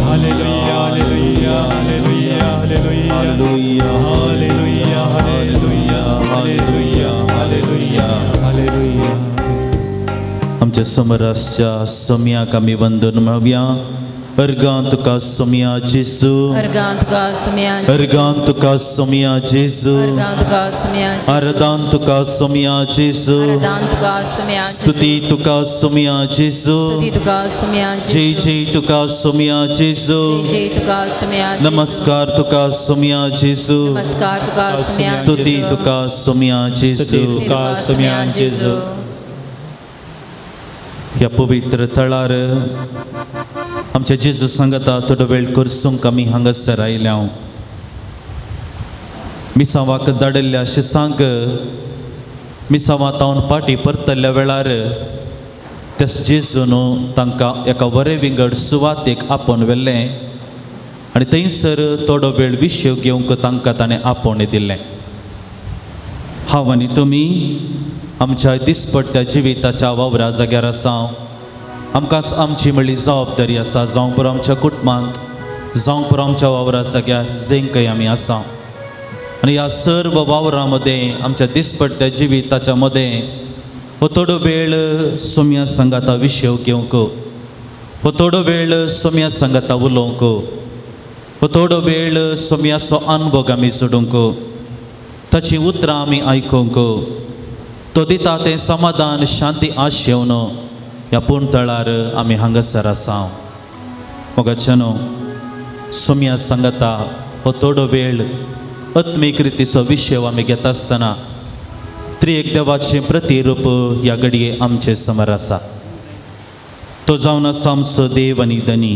Hallelujah hallelujah hallelujah hallelujah hallelujah hallelujah hallelujah hallelujah hallelujah. आमच्या समोराच्या सोम्याक आमी वंदन म्हणुया. अर्गां तुका सोम्या जेजू, अर्गां तुका सोम्या अर्गां तुका सोम्या जेजू, अर्गां तुका सोम्या आराधन तुका सोम्या जेजू, आराधन तुका सोम्या स्तुती तुका सोम्या जेजू, स्तुती तुका सोम्या जय जय तुका सोम्या जेजू, जय तुका सोम्या नमस्कार तुका सोम्या जेजू, नमस्कार तुका सोम्या स्तुती तुका सोम्या जेजू. तुका सोम्या जेजू. ह्या पवित्र थळार आमच्या जेजू सांगता थोडो वेळ करसूंक आमी हांगासर आयल्या. मिसावाक धाडिल्ल्या शिसांक मिसावा तावन पाटी परतल्ल्या वेळार तेस जेजून तांकां एका वरे विंगड सुवातेक आपोवन व्हेल्लें आनी थंयसर थोडो वेळ विशय घेवंक तांकां ताणें आपोवणें दिल्लें. हांव आनी तुमी आमच्या दिसपट्ट्या जिविताच्या वावरा जाग्यार आसा. आमकां आमची म्हणली जबाबदारी आसा, जावं पुरो आमच्या कुटुंबांत, जावं पुरो आमच्या वावरा जाग्यार जंयकय आमी आसा. आनी ह्या सर्व वावरां मदें आमच्या दिसपट्ट्या जिविताच्या मदें हो थोडो वेळ सोम्या सांगाता विशय घेवंक, हो थोडो वेळ सोम्या सांगाता उलोवंक, हो थोडो वेळ सोम्याचो अनुभव आमी सोडूंक, ताची उतरां आमी आयकूंक, तो दिता तें समाधान शांती आशेवन ह्या पुणतळार आमी हांगासर आसा. मोगाचेनो सोम्या सांगता हो थोडो वेळ आत्मीक रितीचो विशय आमी घेता आसतना त्रिएक देवाचें प्रतिरूप ह्या घडये आमचे समोर आसा. तो जावन आसा आमचो देव आनी धनी.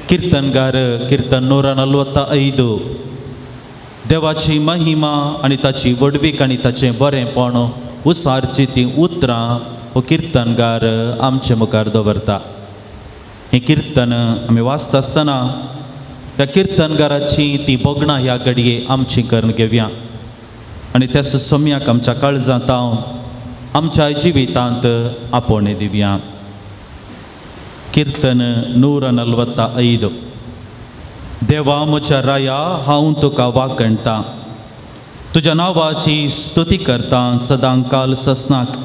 किर्तनगार किर्तन 145 देवाची महिमा आनी ताची वडवीक आनी ताचें बरेंपण उसारची ती उतरां हो किर्तनगार आमचे मुखार दवरता. हें किर्तन आमी वाचता आसतना ह्या किर्तनगाराची ती बोगणां ह्या घडये आमची करून घेवया आनी त्याच सोम्याक आमच्या काळजांत हांव आमच्या जिवितांत आपोवणें दिवया. किर्तन 145. देवा म्हज्या राया हांव तुका वाकणटा, तुज्या नांवाची स्तुती करता सदां काल ससनाक.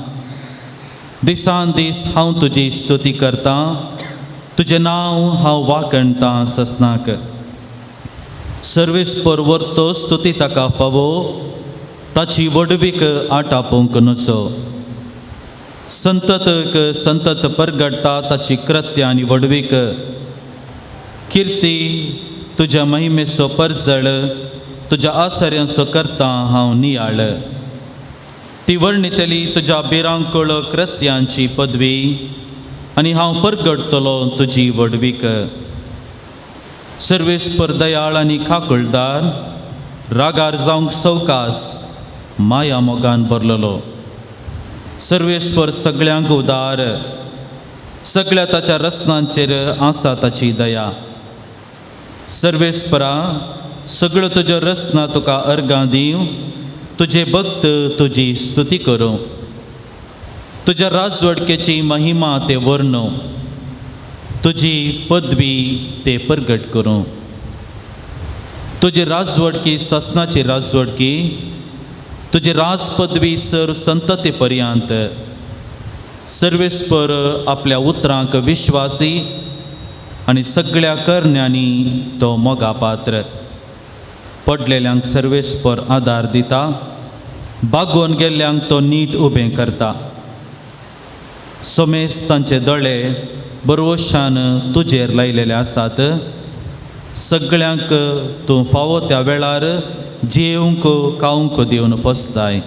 दिसान दीस हांव तुजी स्तुती करता, तुजें नांव हांव वाकणटा ससनाक. सर्वेस्पर वर्तो स्तुती ताका फावो, ताची वडवीक आटापूंक नसो. संततक संतत परगडटा ताची कृत्यां आनी वडवीक. कीर्ती तुज्या महिमेचो परजळ, तुज्या आसऱ्यांचो करता हांव नियाळ. ती वर्णितली तुज्या बिरांकुळ कृत्यांची पदवी आनी हांव परगडतलो तुजी वडवीक. सर्वेस्पर दयाळ आनी खाकुळदार, रागार जावंक सवकास माया मोगान भरलेलो. सर्वेस्पर सगळ्यांक उदार, सगळ्या ताच्या रस्नांचेर आसा ताची दया. सर्वेस्परा सगळ्यो तुज्यो रसना तुका अर्गां दिवं, तुजे भक्त तुजी स्तुती करूं. तुज्या राजवडकेची महिमा ते वर्णू, तुजी पदवी ते परगट करूं. तुजी राजवडकी ससनाची राजवडकी, तुजी राजपदवी सर्व संतते पर्यंत. सर्वेस्पर आपल्या उतरांक विश्वासी आनी सगळ्या करण्यांनी तो मोगा पात्र. पडलेल्यांक सर्वेस्पर आदार दिता, बागोवन गेल्ल्यांक तो नीट उबें करता. सोमेस तांचे दोळे बरवशान तुजेर लायलेले आसात. सगळ्यांक तूं फावो त्या वेळार जेवंक खावंक दिवन पोसताय.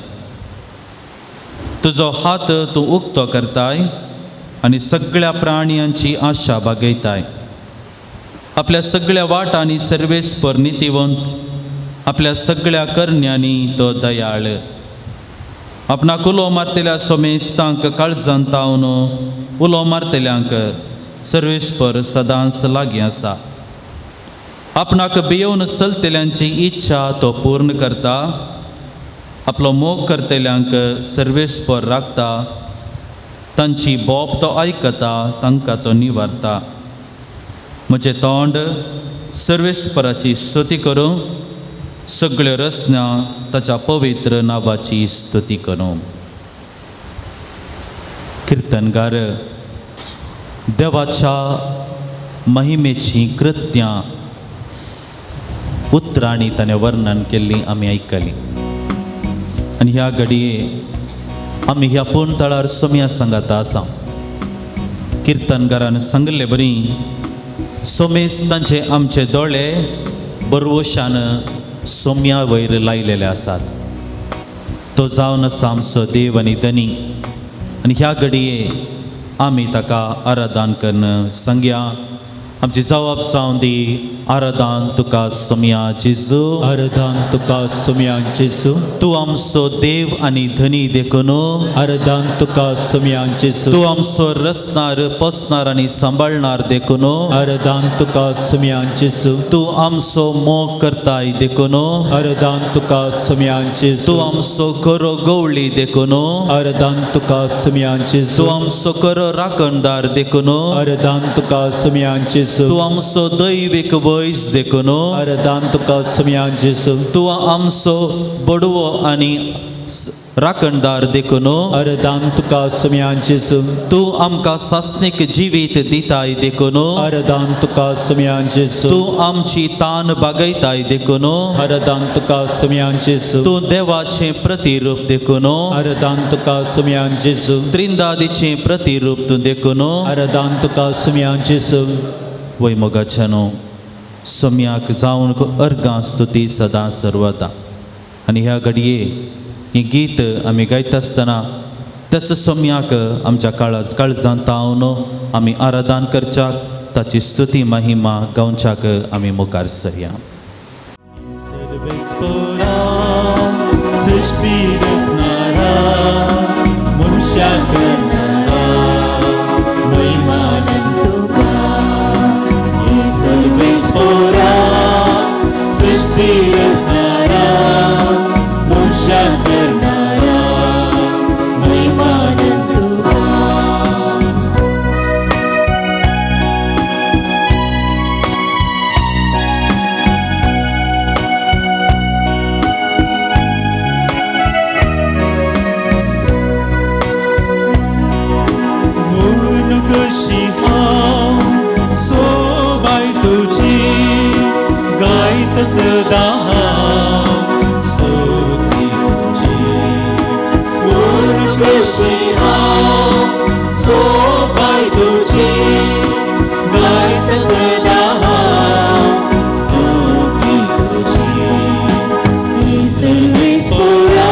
तुजो हात तूं उक्तो करताय आनी सगळ्या प्राण्यांची आशा बागयताय. आपल्या सगळ्या वाटांनी सर्वेस्पर नितिवंत, आपल्या सगळ्या करण्यांनी तो दयाळ. आपणाक उलो मारतल्या सोमेस्तांक काळजांत तावन उलो मारतल्यांक सर्वेस्पर सदांच लागीं आसा. आपणाक भियेवन चलतल्यांची इच्छा तो पूर्ण करता. आपलो मोग करतल्यांक सर्वेस्पर राखता. तांची बोब तो आयकता, तांकां तो निवारता. म्हजें तोंड सर्वेस्पराची स्तुती करूं, सगळ्यो रचना ताच्या पवित्र नांवाची स्तुती करूं. कीर्तनकार देवाच्या महिमेची कृत्यां उतरांनी ताणें वर्णन केल्लीं आमी आयकलीं. आनी ह्या घडये आमी ह्या पोंतळार सोम्या सांगाता आसा. कीर्तनकारान सांगले बरी, सोमेस तांचे आमचे दोळे बरवशान सोम्या वयर लायलेले आसात. तो जावन आसा आमचो देव आनी धनी. आनी ह्या घडये आमी ताका आराधन करन सांगया. आमची जबाब जावन दी, आराधन तुका सोम्या जेजू, आराधन तुका सोम्या जेजू. तूं आमचो देव आनी धनी देखून, आराधन तुका सोम्या जेजू. तूं आमचो रचणार, पोसणार आनी सांबाळणार देखून, आराधन तुका सोम्या जेजू. तूं आमचो मोग करताय देखून, आराधन तुका सोम्या जेजू. तूं आमचो गरो गवळी देखून, आराधन तुका सोम्या जेजू. तूं आमचो गरो राखणदार देखून, आराधन तुका सोम्या जेजू. तूं आमचो दैवीक वैस देखून, आराधन तुका सोम्या जेजू. तूं आमचो बडवो आनी राखणदार देखून, आराधन तुका सोम्या जेजू. तूं आमकां सासणीक जिवीत दिताय देखून, आराधन तुका सोम्या जेजू. तूं आमची तान बागयताय देखून, आराधन तुका सोम्या जेजू. तूं देवाचें प्रतिरूप देखून, आराधन तुका सोम्या जेजू. त्रिंदादीचें प्रतिरूप तूं देखून, आराधन तुका सोम्या जेजू. वैमोगाच्यानो सोम्याक जावन अर्गां स्तुती सदां सर्वता. आनी ह्या घडये ही गीत आमी गायता आसतना तस सोम्याक आमच्या काळजांत तावन आमी आराधन करच्याक, ताची स्तुती महिमा गावच्याक आमी मुखार सरया. सृष्टी रचणारा, मनशा करणारा, महिमानंद तुका. सर्वेस्परा, सृष्टी रचणारा, मनशा करणारा, महिमानंद तुका. कशी हांव सोबाय तुजी गायत सदा स्तुती तुजी. कशी हांव सोबाय तुजी गायत सदा स्तुती तुजी. सर्वेस्परा,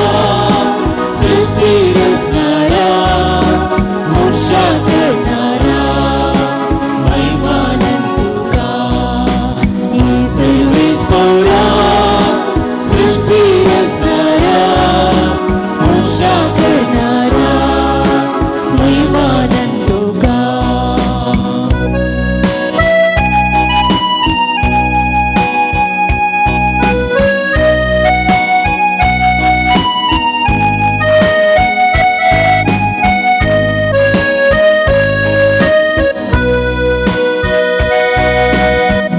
सृष्टी रचणारा, मनशा करणारा, महिमानंद तुका. सर्वेस्परा, सृष्टी रचणारा, मनशा करणारा, महिमानंद तुका.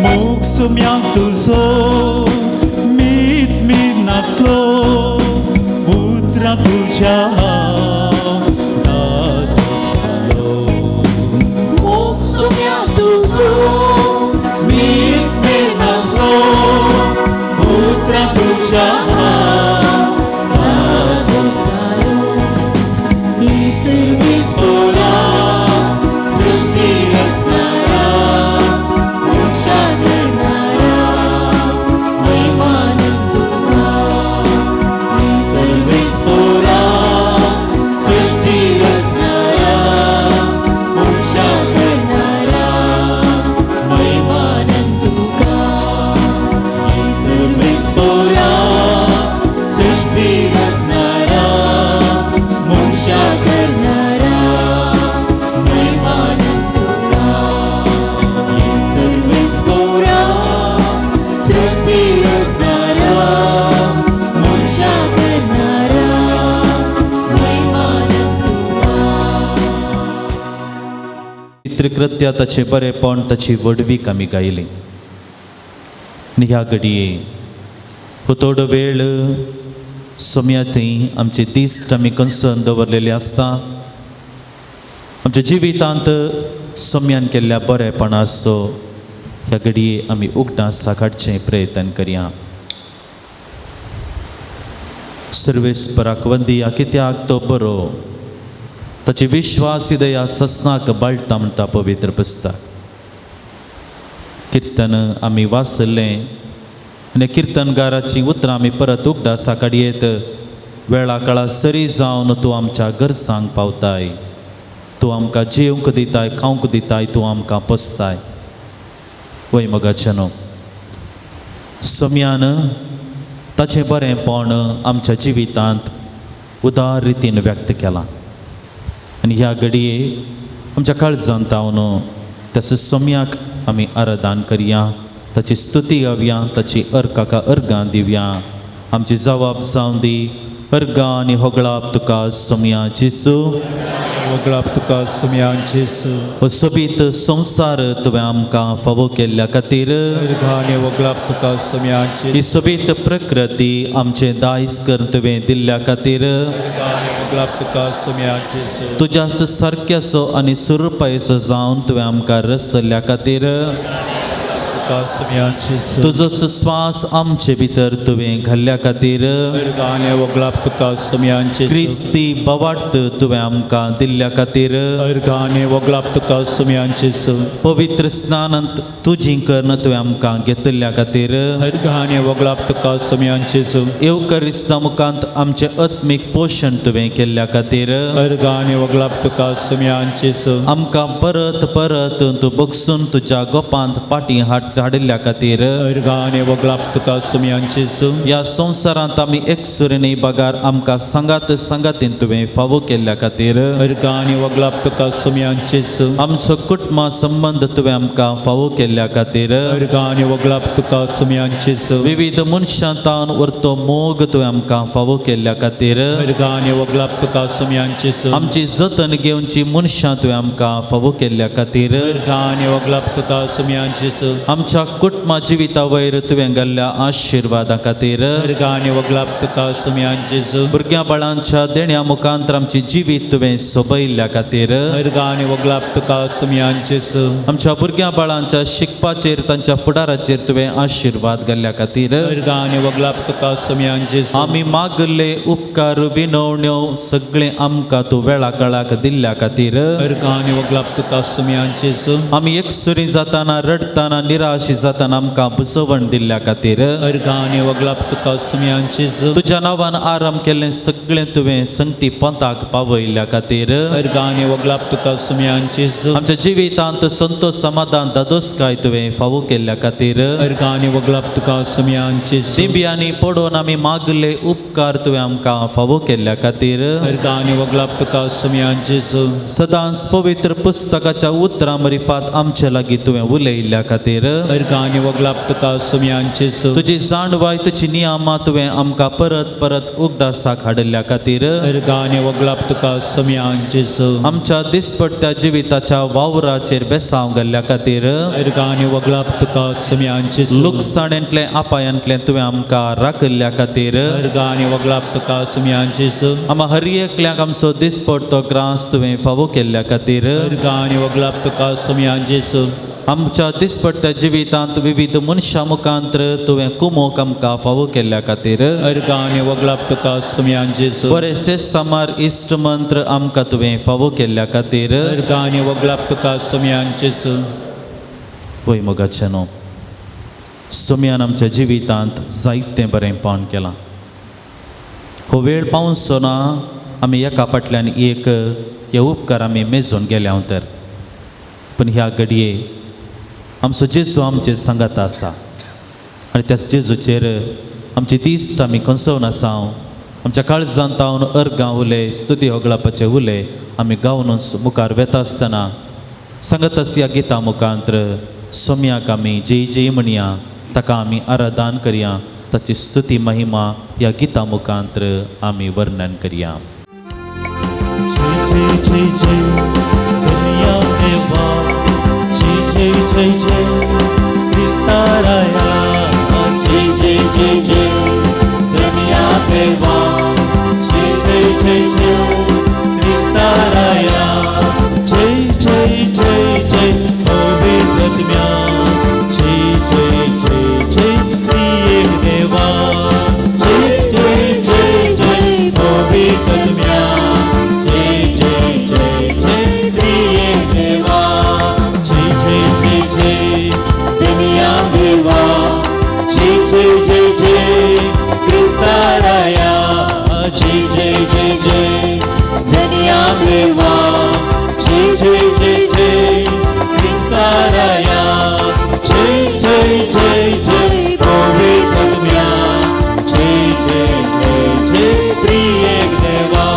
मोग सोम्याक तुजो मीत नाचो, उतरां तुज्या नाचलो. मोग सोम्याक तुजो मीत नाचो, उतरां तुज्या नाचलो. सर्वेस्परा, सृष्टी रचणारा, मनशा करणारा, महिमानंद तुका. सर्वेस्परा, विचित्र कृत्या ताचे बरेपण ताची वडवीक आमी गायली. आनी ह्या घडये हो थोडो वेळ सोम्या थंय आमचे दिश्ट आमी कंसन दवरलेले आसता. आमच्या जिवितांत सोम्यान केल्ल्या बरेपणाचो ह्या घडये आमी उगडास काडचें प्रयत्न करया. सर्वेस्पराक वंदिया कित्याक तो बरो, ताची विश्वास दया ससनाक बाळटा म्हणटा पवित्र पुस्तक. किर्तन आमी वाचलें आनी किर्तनगाराची उतरां आमी परत उगडासा काडयेत. वेळा काळा सरी जावन तूं आमच्या गरजांक पावताय, तूं आमकां जेवंक दिताय, खावंक दिताय, तूं आमकां पोसताय. वय मोगाचेनो, सोम्यान ताचें बरेंपण आमच्या जिवितांत उदार रितीन व्यक्त केलां. आनी ह्या घडये आमच्या काळजांत तावन त्या सोम्याक आमी आराधन करया, ताची स्तुती गावया, ताची अर्गां अर्गां दिवया. आमची जबाब जावन दी. अर्गां आनी होगळाप तुका सोम्या जेसू, वगळाप तुका सोम्या जेसू. हो सोबीत संवसार तुवें आमकां फावो केल्ल्या खातीर, अर्गां वगळाप तुका सोम्या ही जेसू. सोबीत प्रकृती आमचे दायज कर तुवें दिल्ल्या खातीर, वगळाप तुका सोम्या जेसू. तुज्या सारक्याचो आनी सुरपायेचो जावन तुवें आमकां रचल्या खातीर, तुका सोम्या जेसू. तुजो सुस्वास आमचे भितर तुवें घाल्ल्या खातीर, अर्गां वगळाप तुका सोम्या जेसू. क्रिस्ती बवार्थ तुवें आमकां दिल्ल्या खातीर, अर्गां वगळाप तुका सोम्या जेसू. पवित्र स्नानांत तुजी कर्ण तुवें आमकां घेतल्या खातीर, अर्गां वगळाप तुका सोम्या जेसू. येवकरिस्ता मुखांत आमचें आत्मीक पोशण तुवें केल्ल्या खातीर, अर्गां वगळाप तुका सोम्या जेसू. आमकां परत परत तूं बगसून तुज्या गोपांत पाटी हाडिल्ल्या खातीर, अर्गां वगळाप तुका सोम्या जेसू. ह्या संवसारांत आमी एकसुरीनी बागार आमकां सांगात सांगातीन तुवें फावो केल्ल्या खातीर, अर्गां वगळाप तुका सोम्या जेसू. आमचो कुटुंबा संबंध तुवें आमकां फावो केल्ल्या खातीर, अर्गां वगळाप तुका सोम्या जेसू. विविध मनशांतावन व्हरतो मोग तुवें आमकां फावो केल्ल्या खातीर, अर्गां वगळाप तुका सोम्या जेसू. आमची जतन घेवची मनशां तुवें आमकां फावो केल्ल्या खातीर, अर्गां वगळाप तुका सोम्या जेसू. आमच्या कुटुंबा जिविता वयर तुवें घाल्ल्या आशिर्वादा खातीर, अर्गां वगळाप तुका सोम्या जेसू. भुरग्यां बाळांच्या देण्या मुखांतर आमची जिवीत तुवें सोबयल्ल्या खातीर, अर्गां वगळाप तुका सोम्या जेसू. आमच्या भुरग्यां बाळांच्या शिकपाचेर तांच्या फुडाराचेर तुवें आशिर्वाद घाल्ल्या खातीर, अर्गां वगळाप तुका सोम्या जेसू. आमी मागले उपकार विनवण्यो सगळें आमकां तूं वेळा काळाक दिल्ल्या खातीर, अर्गां वगळाप तुका सोम्या जेसू. आमी एकसुरी जाताना रडताना निराशी जाताना आमकां बुजवण दिल्ल्या खातीर, अर्गां वगळाप तुका सोम्या जेसू. तुज्या नांवान आराम केल्लें सगळें तुवें संगती पंथाक पावयल्ल्या खातीर, अर्गां वगळाप तुका सोम्या जेसू. आमच्या जिवितांत संतोष समाधान दादोसकाय तुवें फावो केल्ल्या खातीर, अर्गां वगळाप तुका सोम्या जेसू. दिंब्यांनी पडोवन आमी मागले उपकार तुवें आमकां फावो केल्ल्या खातीर, अर्गां वगळाप तुका सोम्या जेसू. सदांच पवित्र पुस्तकाच्या उतरां मरिफात आमचे लागीं तुवें उलयल्ल्या खातीर, अर्गां वगळाप तुका सोम्या जेसू. तुजी जाणवाय तुजी नियमां तुवें आमकां परत परत उगडासाक हाडल्या खातीर, अर्गां वगळाप तुका सोम्या जेसू. आमच्या दिसपट्ट्या जिविताच्या वावराचेर बेसांव घाल्ल्या खातीर, अर्गां वगळाप तुका सोम्या जेसू. लुकसाण्यांतले आपायांतले तुवें आमकां राखल्या खातीर, अर्गां वगळाप तुका सोम्या जेसू. आमा हर एकल्याक आमचो दिसपट्टो ग्रास तुवें फावो केल्ल्या खातीर, अर्गां वगळाप तुका सोम्या जेसू. आमच्या दिसपट्ट्या जिवितांत विविध मनशां मुखांतर तुवें कुमोक आमकां फावो केल्ल्या खातीर, अर्गां वगळाप तुका सोम्या जेसू. बरेचसे समार इश्ट मंत्र आमकां तुवें फावो केल्ल्या खातीर, अर्गां वगळाप तुका सोम्या जेसू. वय मोगाचेनो, सोम्यान आमच्या जिवितांत जायतें बरेंपण केलां. हो वेळ पावचो ना आमी एका फाटल्यान एक हे उपकार आमी मेजून गेल्या तर, पण ह्या घडये आमचो जेजू आमचे सांगात आसा आनी त्याच जेजूचेर आमची तिश्ट आमी कंसवन आसा. आमच्या काळजांत तावन अर्गां उलय स्तुती होगळापाचे उलय आमी गावन मुखार वेता आसतना सांगत ह्या गिता मुखांतर सोम्याक आमी जय जय म्हणया, ताका आमी आराधन करया, ताची स्तुती महिमा ह्या गिता मुखांतर आमी वर्णन करया. जय जय जय जय दुनिया देवा जय जय जय जय क्रिस्ताराया जय जय जय जय दुनिया देवा जय जय जय जय क्रिस्ताराया जय जय जय जय पवित्रत्म्या जय जय जय जय त्रिएक देवा जय जय जय जय पवित्रत्म्या जय जय जय जय त्रिएक देवा जय जय जय जय दुनिया देवा जय जय जय जय क्रिस्ताराया जय जय जय जय दुनिया देवा जय जय जय जय क्रिस्ताराया जय जय जय जय पवित्रत्म्या जय जय जय जय त्रिएक देवा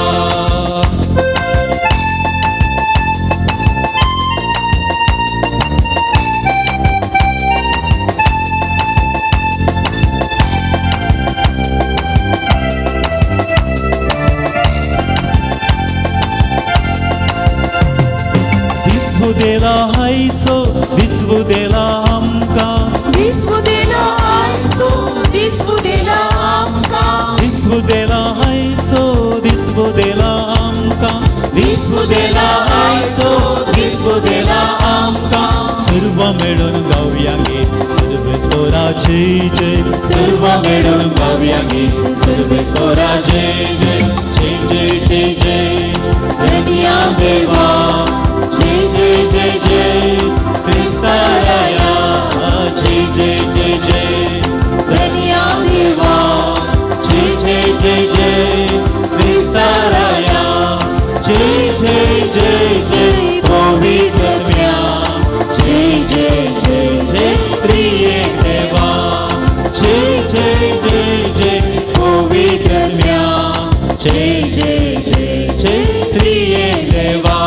दिसवुदेला हायसो दिसवुदेला आमकां दिसवुदेला आयसो दिसवुदेला आमकां दिसवुदेला हायसो दिसवुदेला आमकां दिसवुदेला आयसो दिसवुदेला आमकां सर्व मिळून गाऊया गे सर्वेश्वरा जय जय सर्व मिळून गाऊया गे सर्वेश्वरा जय जय जय जय जय जय दुनिया देवा जय जय जय जय क्रिस्ताराया जय जय जय जय दुनिया देवा जय जय जय जय क्रिस्ताराया जय जय जय जय पवित्रत्म्या जय जय जय जय त्रिएक देवा जय जय जय जय पवित्रत्म्या जय जय जय जय त्रिएक देवा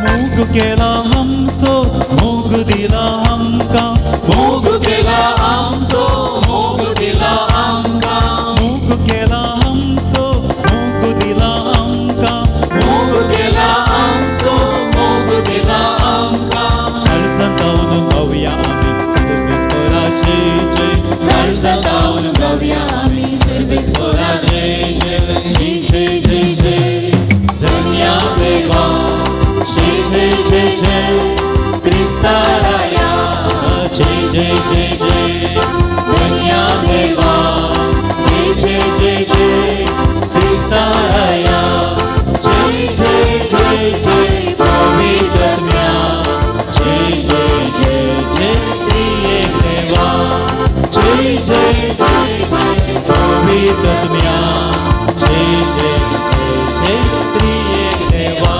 मोग केला हमसो मोग दिला आमकां मोग केला आमचो मोग दिला आमकां मोग केला हमसो मोग दिला आमकां मोग केला आमचो मोग दिला आमकां काळजांतावन गाऊया आमी सर्वेश्वरा जय जय काळजांतावन गाऊया आमी सर्वेश्वरा जय जय जय जय जय जय दुनिया देवा जय जय जय जय क्रिस्ताराया जय जय जय जय दुनिया देवा जय जय जय जय क्रिस्ताराया जय जय जय जय पवित्रत्म्या जय जय जय जय त्रिएक देवा जय जय जय जय पवित्रत्म्या जय जय जय जय त्रिएक देवा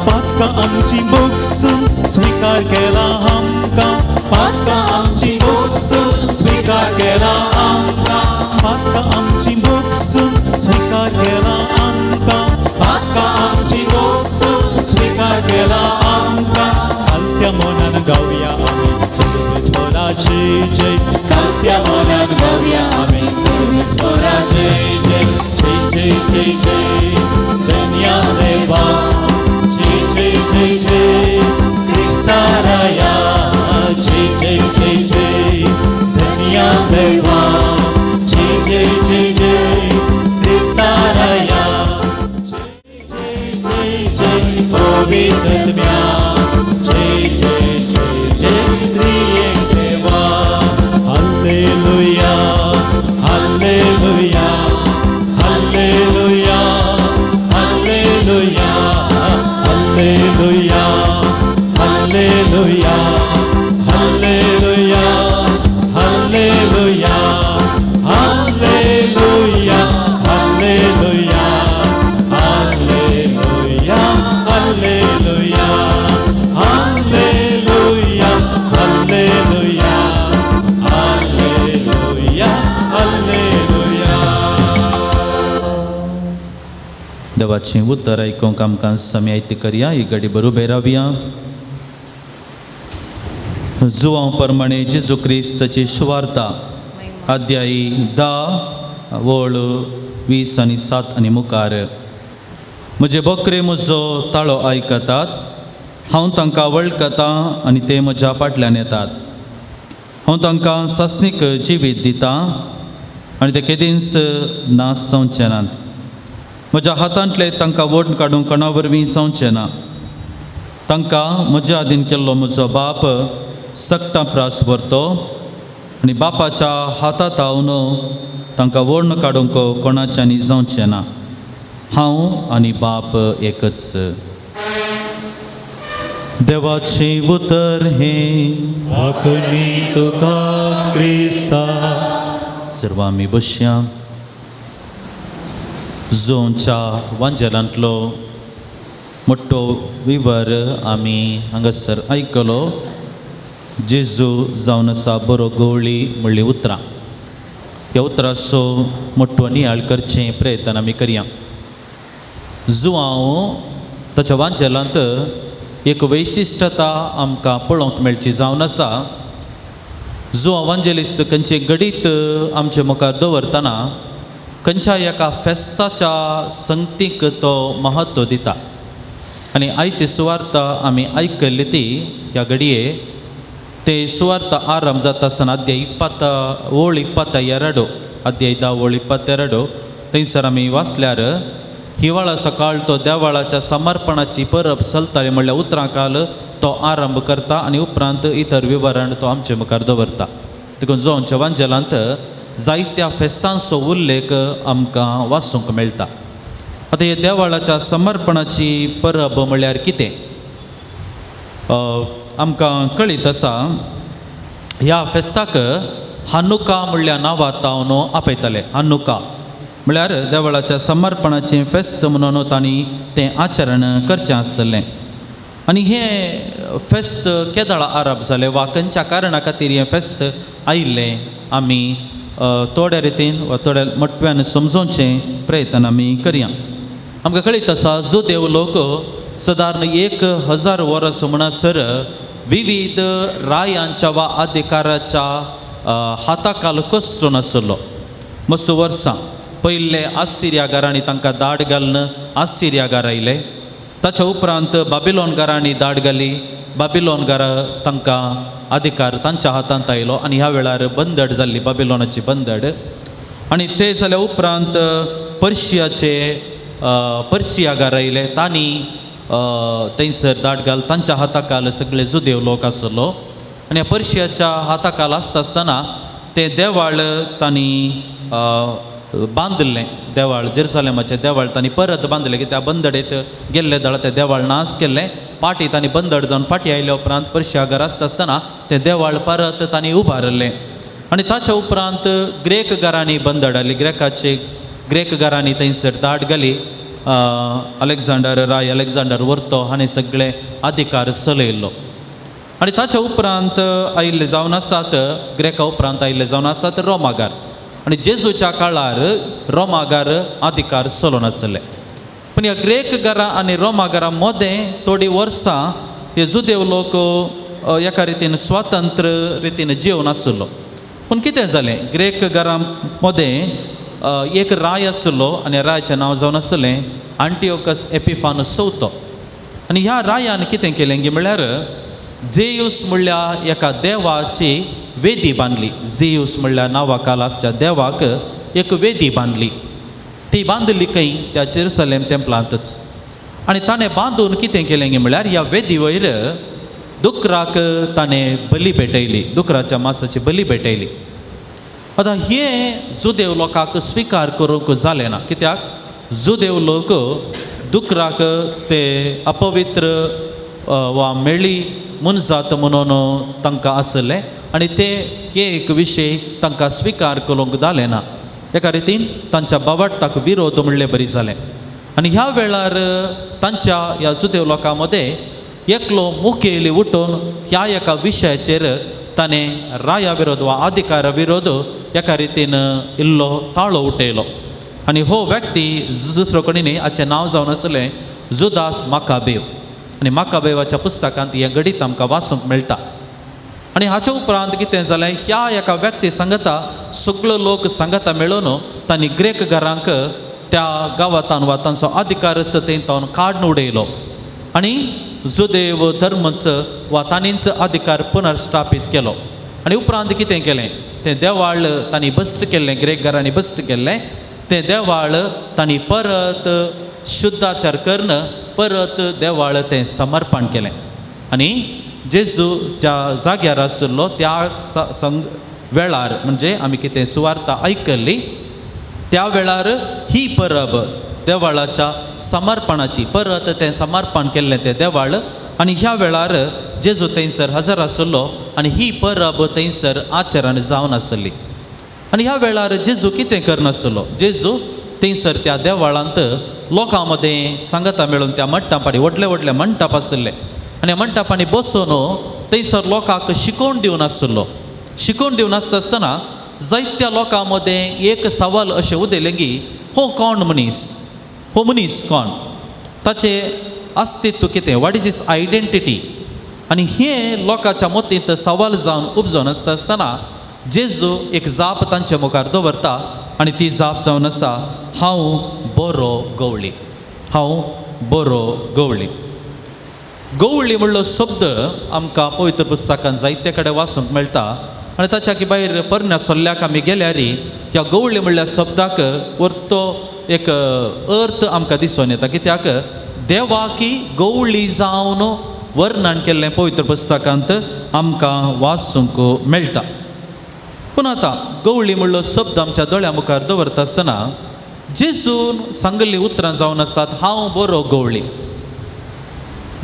पातकां आमची बोगसून स्वीकार केला आमकां पातकां आमची बोगसून स्वीकार केला आमकां पातकां आमची बोगसून स्वीकार केला आमकां पातकां आमची बोगसून स्वीकार केला आमकां कालत्या मनान गाऊया आमी सर्वेश्वरा जय जय कालत्या मनान गाऊया आमी सर्वेश्वरा जय जय जय जय जय जय दुनिया देवा जय जय जय जय क्रिस्ताराया जय जय जय जय दुनिया देवा जय जय जय जय क्रिस्ताराया जय जय जय पवित्रत्म्या जय जय जय जय त्रिएक देवा hallelujah hallelujah hallelujah hallelujah hallelujah hallelujah hallelujah hallelujah hallelujah hallelujah hallelujah hallelujah hallelujah hallelujah hallelujah hallelujah देवा देवाचें उतर आयकूंक आमकां समयायती करया ही घडी बरोबर रावया. जुवां प्रमाणे जेजू क्रिस्ताची सुवार्ता अध्याय 10 वळ 20 आनी 7 आनी मुखार. म्हजे बकरे म्हजो ताळो आयकतात, हांव तांकां वळखतां आनी ते म्हज्या फाटल्यान येतात. हांव तांकां सासणीक जिवीत दितां आनी ते केदींच नास जावचे नात. म्हज्या हातांतले तांकां वोट काडूंक कोणा वरवीं जावचें ना. तांकां म्हज्या आदीन केल्लो म्हजो बाप सक्टां प्रास व्हरतो आनी बापाच्या हातांत हांव तांकां वोड काडूंक कोणाच्यांनी जावचें ना. हांव आनी बाप एकच. देवाचें उतर हें आखणी तुका क्रिस्ता. सर्व आमी बसया. जोंच्या वांजेलांतलो मोठो विवर आमी हांगासर आयकलो. जेजू जावन आसा बरो गवळी म्हणली उतरां. ह्या उतराचो मोठो नियाळ करचें प्रयत्न आमी करया. जुवांव ताच्या वांजेलांत एक वैशिश्टता आमकां पळोवंक मेळची जावन आसा. जुवांव वांजेलिस्त खंयचे घडीत आमचे मुखार दवरतना खंयच्या एका फेस्ताच्या संगतीक तो महत्व दिता. आनी आयची सुवार्ता आमी आयकल्ली ती ह्या घडये ते सुवार्ता आरंभ जाता आसतना अध्याय 22 अध्याय 10:22 थंयसर आमी वाचल्यार हिवाळा सकाळ तो देवाळाच्या समर्पणाची परब चलताली म्हणल्यार उतरां काल तो आरंभ करता आनी उपरांत इतर विवरण तो आमचे मुखार दवरता. देखून जोंच्या वांजेलांत जायत्या फेस्तांचो उल्लेख आमकां वाचूंक मेळटा. आतां हे देवाळाच्या समर्पणाची परब म्हळ्यार कितें आमकां कळीत आसा. ह्या फेस्ताक हानुका म्हणल्या नांवांत हांव आपयताले. हानुका म्हळ्यार देवाळाच्या समर्पणाचें फेस्त म्हणून तांणी तें आचरण करचें आसलें. आनी हें फेस्त केदाळा आरंभ जालें वा खंयच्या कारणा खातीर हें फेस्त आयिल्लें आमी थोड्या रितीन वा थोड्या मटव्यान समजोवचें प्रयत्न आमी करया. आमकां कळीत आसा जुदेव लोक सादारण 1000 वर्स म्हणसर विविध रायांच्या वा अधिकाराच्या हाताखाल कश्ट नासलो. मस्त वर्सां पयले आसिरियागारांनी तांकां दाड घालून आसिरियागार आयले. ताच्या उपरांत बाबिलोनगारांनी दाड घाली. बाबिलोनगारां तांकां अधिकार तांच्या हातांत आयलो आनी ह्या वेळार बंदड जाल्ली बाबिलोनाची बंदड. आनी ते जाल्या उपरांत पर्शियागार आयले. तांणी थंयसर दाड घाल तांच्या हाताखाल सगळे जुदेव लोक आसलो. आनी ह्या पर्शियाच्या हाताखाल आसता आसतना तें देवाळ तांणी बांदलें. देवाळ जेरुसलेमाचें देवाळ तांणी परत बांदलें की त्या बंदडेत गेल्ले दळ तें देवाळ नास केल्लें. पाटी तांणी बंदड जावन पाटी आयल्या उपरांत पर्शियागार आसता आसतना तें देवाळ परत तांणी उबारलें. आनी ताच्या उपरांत ग्रेकगारांनी बंदड हाडली. ग्रेकगारांनी थंयसर दाड घाली. राय अलेक्झांडर वरतो हाणें सगळे अधिकार चलयल्लो. आनी ताच्या उपरांत आयिल्ले जावन आसात ग्रेका उपरांत आयिल्ले जावन आसात रोमागार. आनी जेजूच्या काळार रोमागार अधिकार चलोवन आसले. पूण ह्या ग्रेकगारां आनी रोमागारां मदें थोडीं वर्सां हे जुदेव लोक एका रितीन स्वतंत्र रितीन जिवन आसलो. पूण कितें जालें ग्रेकगारां मदें एक राय आसलो आनी रायाचें नांव जावन आसलें आंटियोकस एपिफानस चवथो. आनी ह्या रायान कितें केलें की म्हळ्यार जेयूस म्हणल्यार एका देवाची वेदी बांदली. जेयूस म्हणल्यार नांवाखाल आसच्या देवाक एक वेदी बांदली. ती बांदली खंय त्या जेरुसलेम टेंपलांतच. आनी ताणें बांदून कितें केलें की म्हळ्यार ह्या वेदी वयर दुकराक ताणें बली भेटयली. दुकराच्या मांसाची बली भेटयली. आतां हे जुदेव लोकांक स्विकार करूंक जालें ना. कित्याक जुदेव लोक दुकराक ते अपवित्र वा मेळी मनजात म्हणून तांकां आसले आनी ते हे एक विशय तांकां स्विकार करूंक जालें ना. एका रितीन तांच्या बावटाक विरोध म्हणलें बरी जालें. आनी ह्या वेळार तांच्या ह्या जुदेव लोकां मदें एकलो मुखेली उठून ह्या एका विशयाचेर ताणें राया विरोध वा अधिकारा विरोध एका रितीन इल्लो ताळो उठयलो. आनी हो व्यक्ती दुसरो कोणी न्ही हाचें नांव जावन आसलें जुदास माकाबेव. आनी माकाबेवाच्या पुस्तकांत हें गणीत आमकां वाचूंक मेळटा. आनी हाचे उपरांत कितें जालें, ह्या एका व्यक्ती सांगता सगळो लोक सांगता मेळून तांणी ग्रेक घरांक त्या गांवांतान वा तांचो अधिकार आसा थंय तावन काडून उडयलो आनी जुदेव धर्मच वा तांणीच अधिकार पुनर्स्थापीत केलो. आनी उपरांत कितें केलें, तें देवाळ तांणी बस्ट केल्लें, ग्रेक घरांनी बस्ट केल्लें तें देवाळ तांणी परत शुद्धाचार करून परत देवाळ तें समर्पण केलें. आनी जेजू ज्या जाग्यार आशिल्लो त्या वेळार म्हणजे आमी कितें सुवार्ता आयकल्ली त्या वेळार ही परब देवाळाच्या समर्पणाची परत तें समर्पण केल्लें तें देवाळ. आनी ह्या वेळार जेजू थंयसर हजर आशिल्लो आनी ही परब थंयसर आचरण जावन आसली. आनी ह्या वेळार जेजू कितें करनासलो, जेजू थंयसर त्या देवाळांत लोकां मदें सांगता मेळून त्या मंडपांनी व्हडले व्हडले मंडप आसले आनी ह्या मंडपांनी बसून थंयसर लोकांक शिकोवन दिवन आसलो. शिकोवन दिवन आसता आसतना जायत्या लोकां मदें एक सवाल अशें उदेलें की हो कोण मनीस, हो मनीस कोण, ताचें अस्तित्व कितें, वॉट इज हिज आयडेंटिटी. आनी हें लोकांच्या मतींत सवाल जावन उपजोन आसता आसतना जेजू एक जाप तांचे मुखार दवरता आनी ती जाप जावन आसा हांव बरो गवळी. हांव बरो गवळी. गवळी म्हणलो शब्द आमकां पवित्र पुस्तकांत जायते कडेन वाचूंक मेळटा. आनी ताच्या भायर परण्या सोल्ल्याक आमी गेल्यार ह्या गवळी म्हणल्या शब्दाक वरतो एक अर्थ आमकां दिसून येता. कित्याक देवाकी गवळी जावन वर्णन केल्लें पवित्र पुस्तकांत आमकां वाचूंक मेळटा. पूण आतां गवळी म्हणलो शब्द आमच्या दोळ्या मुखार दवरता आसतना जेजून सांगल्लीं उतरां जावन आसात हांव बरो गवळी.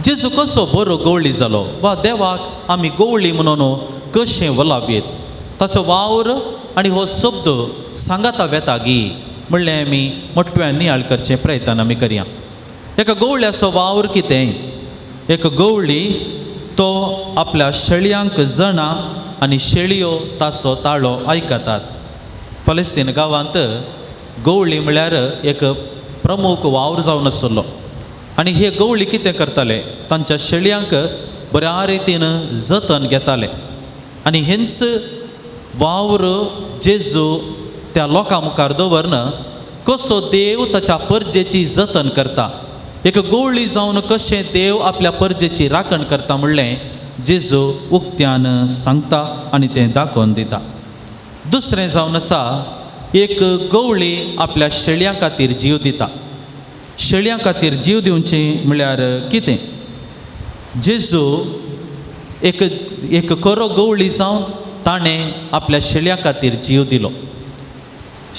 जेजू कसो बरो गवळी जालो वा देवाक आमी गवळी म्हणून कशें वलावीत, ताचो वावर आनी हो शब्द सांगाता वेतागी म्हणलें आमी मोठ्यान नियाळ करचें प्रयत्न आमी करया. एका गवळ्याचो वावर कितें, एक गवळी तो आपल्या शेळयांक जणा आनी शेळयो ताचो ताळो आयकतात. फलस्तीन गांवांत गवळी म्हळ्यार एक प्रमुख वावर जावन आसलो आनी हे गवळी कितें करताले, तांच्या शेळयांक बऱ्या रितीन जतन घेताले. आनी हेंच वावर जेजू त्या लोकां मुखार दवरन कसो देव ताच्या परजेची जतन करता, एक गवळी जावन कशें देव आपल्या परजेची राखण करता म्हणलें जेजू उक्त्यान सांगता आनी तें दाखोवन दिता. दुसरें जावन आसा एक गवळी आपल्या शेळयां खातीर जीव दिता. शेळयां खातीर जीव दिवचें म्हळ्यार कितें, जेजू एक खरो गवळी जावन ताणें आपल्या शेळयां खातीर जीव दिलो.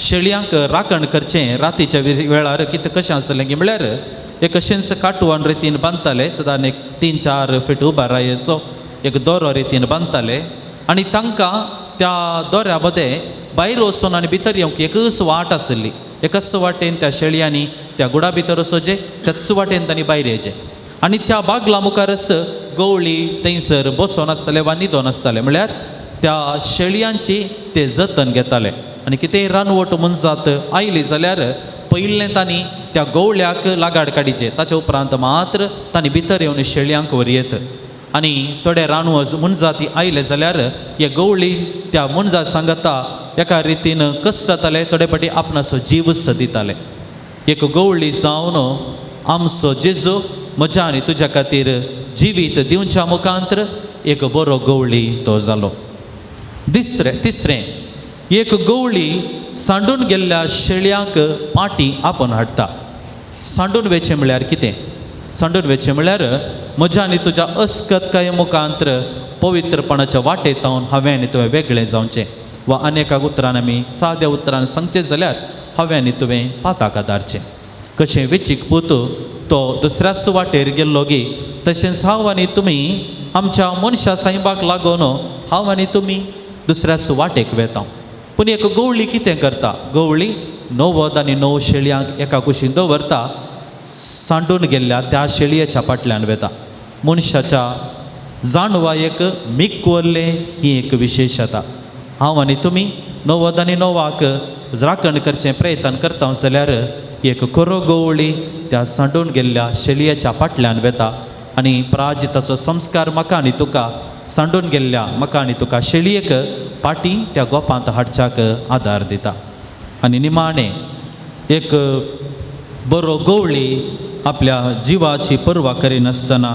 शेळयांक राखण करचें रातीच्या वेळार कितें कशें आसलें की म्हळ्यार एक अशेंच काटवण रितीन बांदताले, सदां एक 3-4 फीट उबा राय असो एक दोरो रितीन बांदताले आनी तांकां त्या दोऱ्या मदें भायर वचून आनी भितर येवंक एकच वाट आसली. एकाच वाटेन त्या शेळयांनी त्या गुडा भितर वचोचें, त्याच वाटेन तांणी भायर येवचें आनी त्या बागला मुखारच गवळी थंयसर बसून आसताले वा न्हिदोन आसताले. म्हळ्यार त्या शेळयांची ते जतन घेताले. आनी कितेंय रानवट मनजात आयली जाल्यार पयलें तांणी त्या गवळ्याक लागाड काडीचे, ताचे उपरांत मात्र तांणी भितर येवन शेळयांक व्हरयेत. आनी थोडे रानवट मनजाती आयले जाल्यार हे गवळी त्या मनजात सांगता एका रितीन कश्टाताले, थोडे फावटी आपणाचो जीवच दिताले. एक गवळी जावन आमचो जेजू म्हज्या आनी तुज्या खातीर जिवीत दिवच्या मुखांतर एक बरो गवळी तो जालो. तिसरें एक गवळी सांडून गेल्ल्या शेळयांक पाटी आपण हाडटा. सांडून वेचें म्हळ्यार कितें, सांडून वेचें म्हळ्यार म्हज्या आनी तुज्या अस्कतकाये मुखांतर पवित्रपणाच्या वाटेंतावन हांवें आनी तुवें वेगळें जावचें. वा अनेकाक उतरान आमी साद्या उतरान सांगचें जाल्यार हांवें आनी तुवें पाताक आदारचें. कशें वेचीक पूत तो दुसऱ्याच वाटेर गेल्लो गी तशेंच हांव आनी तुमी आमच्या मनशा सायबाक लागून हांव आनी तुमी दुसऱ्याच वाटेक वेता. पूण एक गवळी कितें करता, गवळी 90 आनी 9 शेळयांक एका कुशीन दवरता, सांडून गेल्ल्या त्या शेळयेच्या फाटल्यान वेता. मनशाच्या जाणवायेक मीक व्हरलें ही एक विशेशता. हांव आनी तुमी 90 आनी 9 राखण करचें प्रयत्न करता जाल्यार एक कोरो गवळी त्या सांडून गेल्ल्या शेलयेच्या फाटल्यान वेता आनी प्राजिताचो संस्कार म्हाका आनी तुका सांडून गेल्ल्या म्हाका आनी तुका शेलयेक पाटी त्या गोपांत हाडच्याक आदार दिता. आनी निमाणें एक बरो गवळी आपल्या जिवाची पर्वा करिनासतना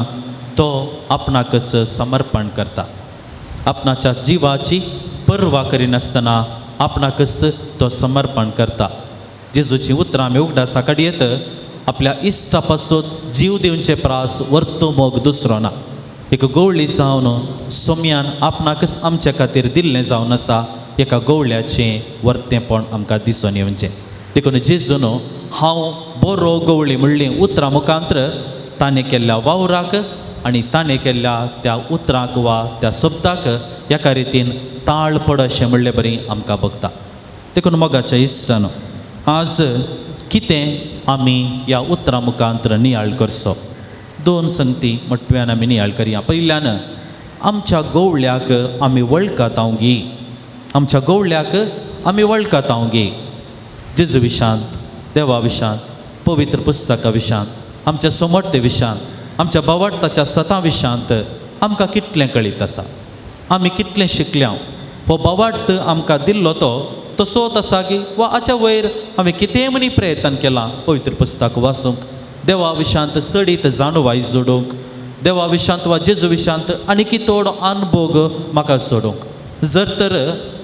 तो आपणाकच समर्पण करता. आपणाच्या जिवाची पर्वा करिनासतना आपणाकच तो समर्पण करता. जेजूची उतरां आमी उगडासा काडयेत आपल्या इश्टा पासून जीव दिवचे प्रास वर्तो मोग दुसरो ना. एक गवळी जावन सोम्यान आपणाकच आमच्या खातीर दिल्लें जावन आसा. एका गवळ्याचें वर्तेपण आमकां दिसून येवचें. देखून जेजून हांव बरो गवळी म्हणलीं उतरां मुखांत्र ताणें केल्ल्या वावराक आनी ताणें केल्ल्या त्या उतराक वा त्या शब्दाक एका रितीन ताळ पड अशें म्हणलें बरी आमकां भोगता. देखून मोगाच्या इश्टानो आज कितें आमी ह्या उतरां मुखांत्र नियाळ करचो. 2 संगती म्हटव्यान आमी नियाळ करया. पयल्यान आमच्या गवळ्याक आमी वळखत हांव आमच्या गवळ्याक आमी वळखत हांव जेजू विशांत, देवा विशांत, पवित्र पुस्तका विशांत, आमच्या सोमोरते विशांत, आमच्या बावार्थाच्या सतां विशांत आमकां कितलें कळीत आसा. आमी कितलें शिकल्या. हो बावार्थ आमकां दिल्लो तो तसोच आसा की वा हाच्या वयर हांवें कितें मनी प्रयत्न केला पवित्र पुस्तक वाचूंक, देवा विशांत सडीत जाणवाय जोडूंक, देवा विशांत वा जेजू विशांत आनी कितोडो अनुभव म्हाका सोडूंक. जर तर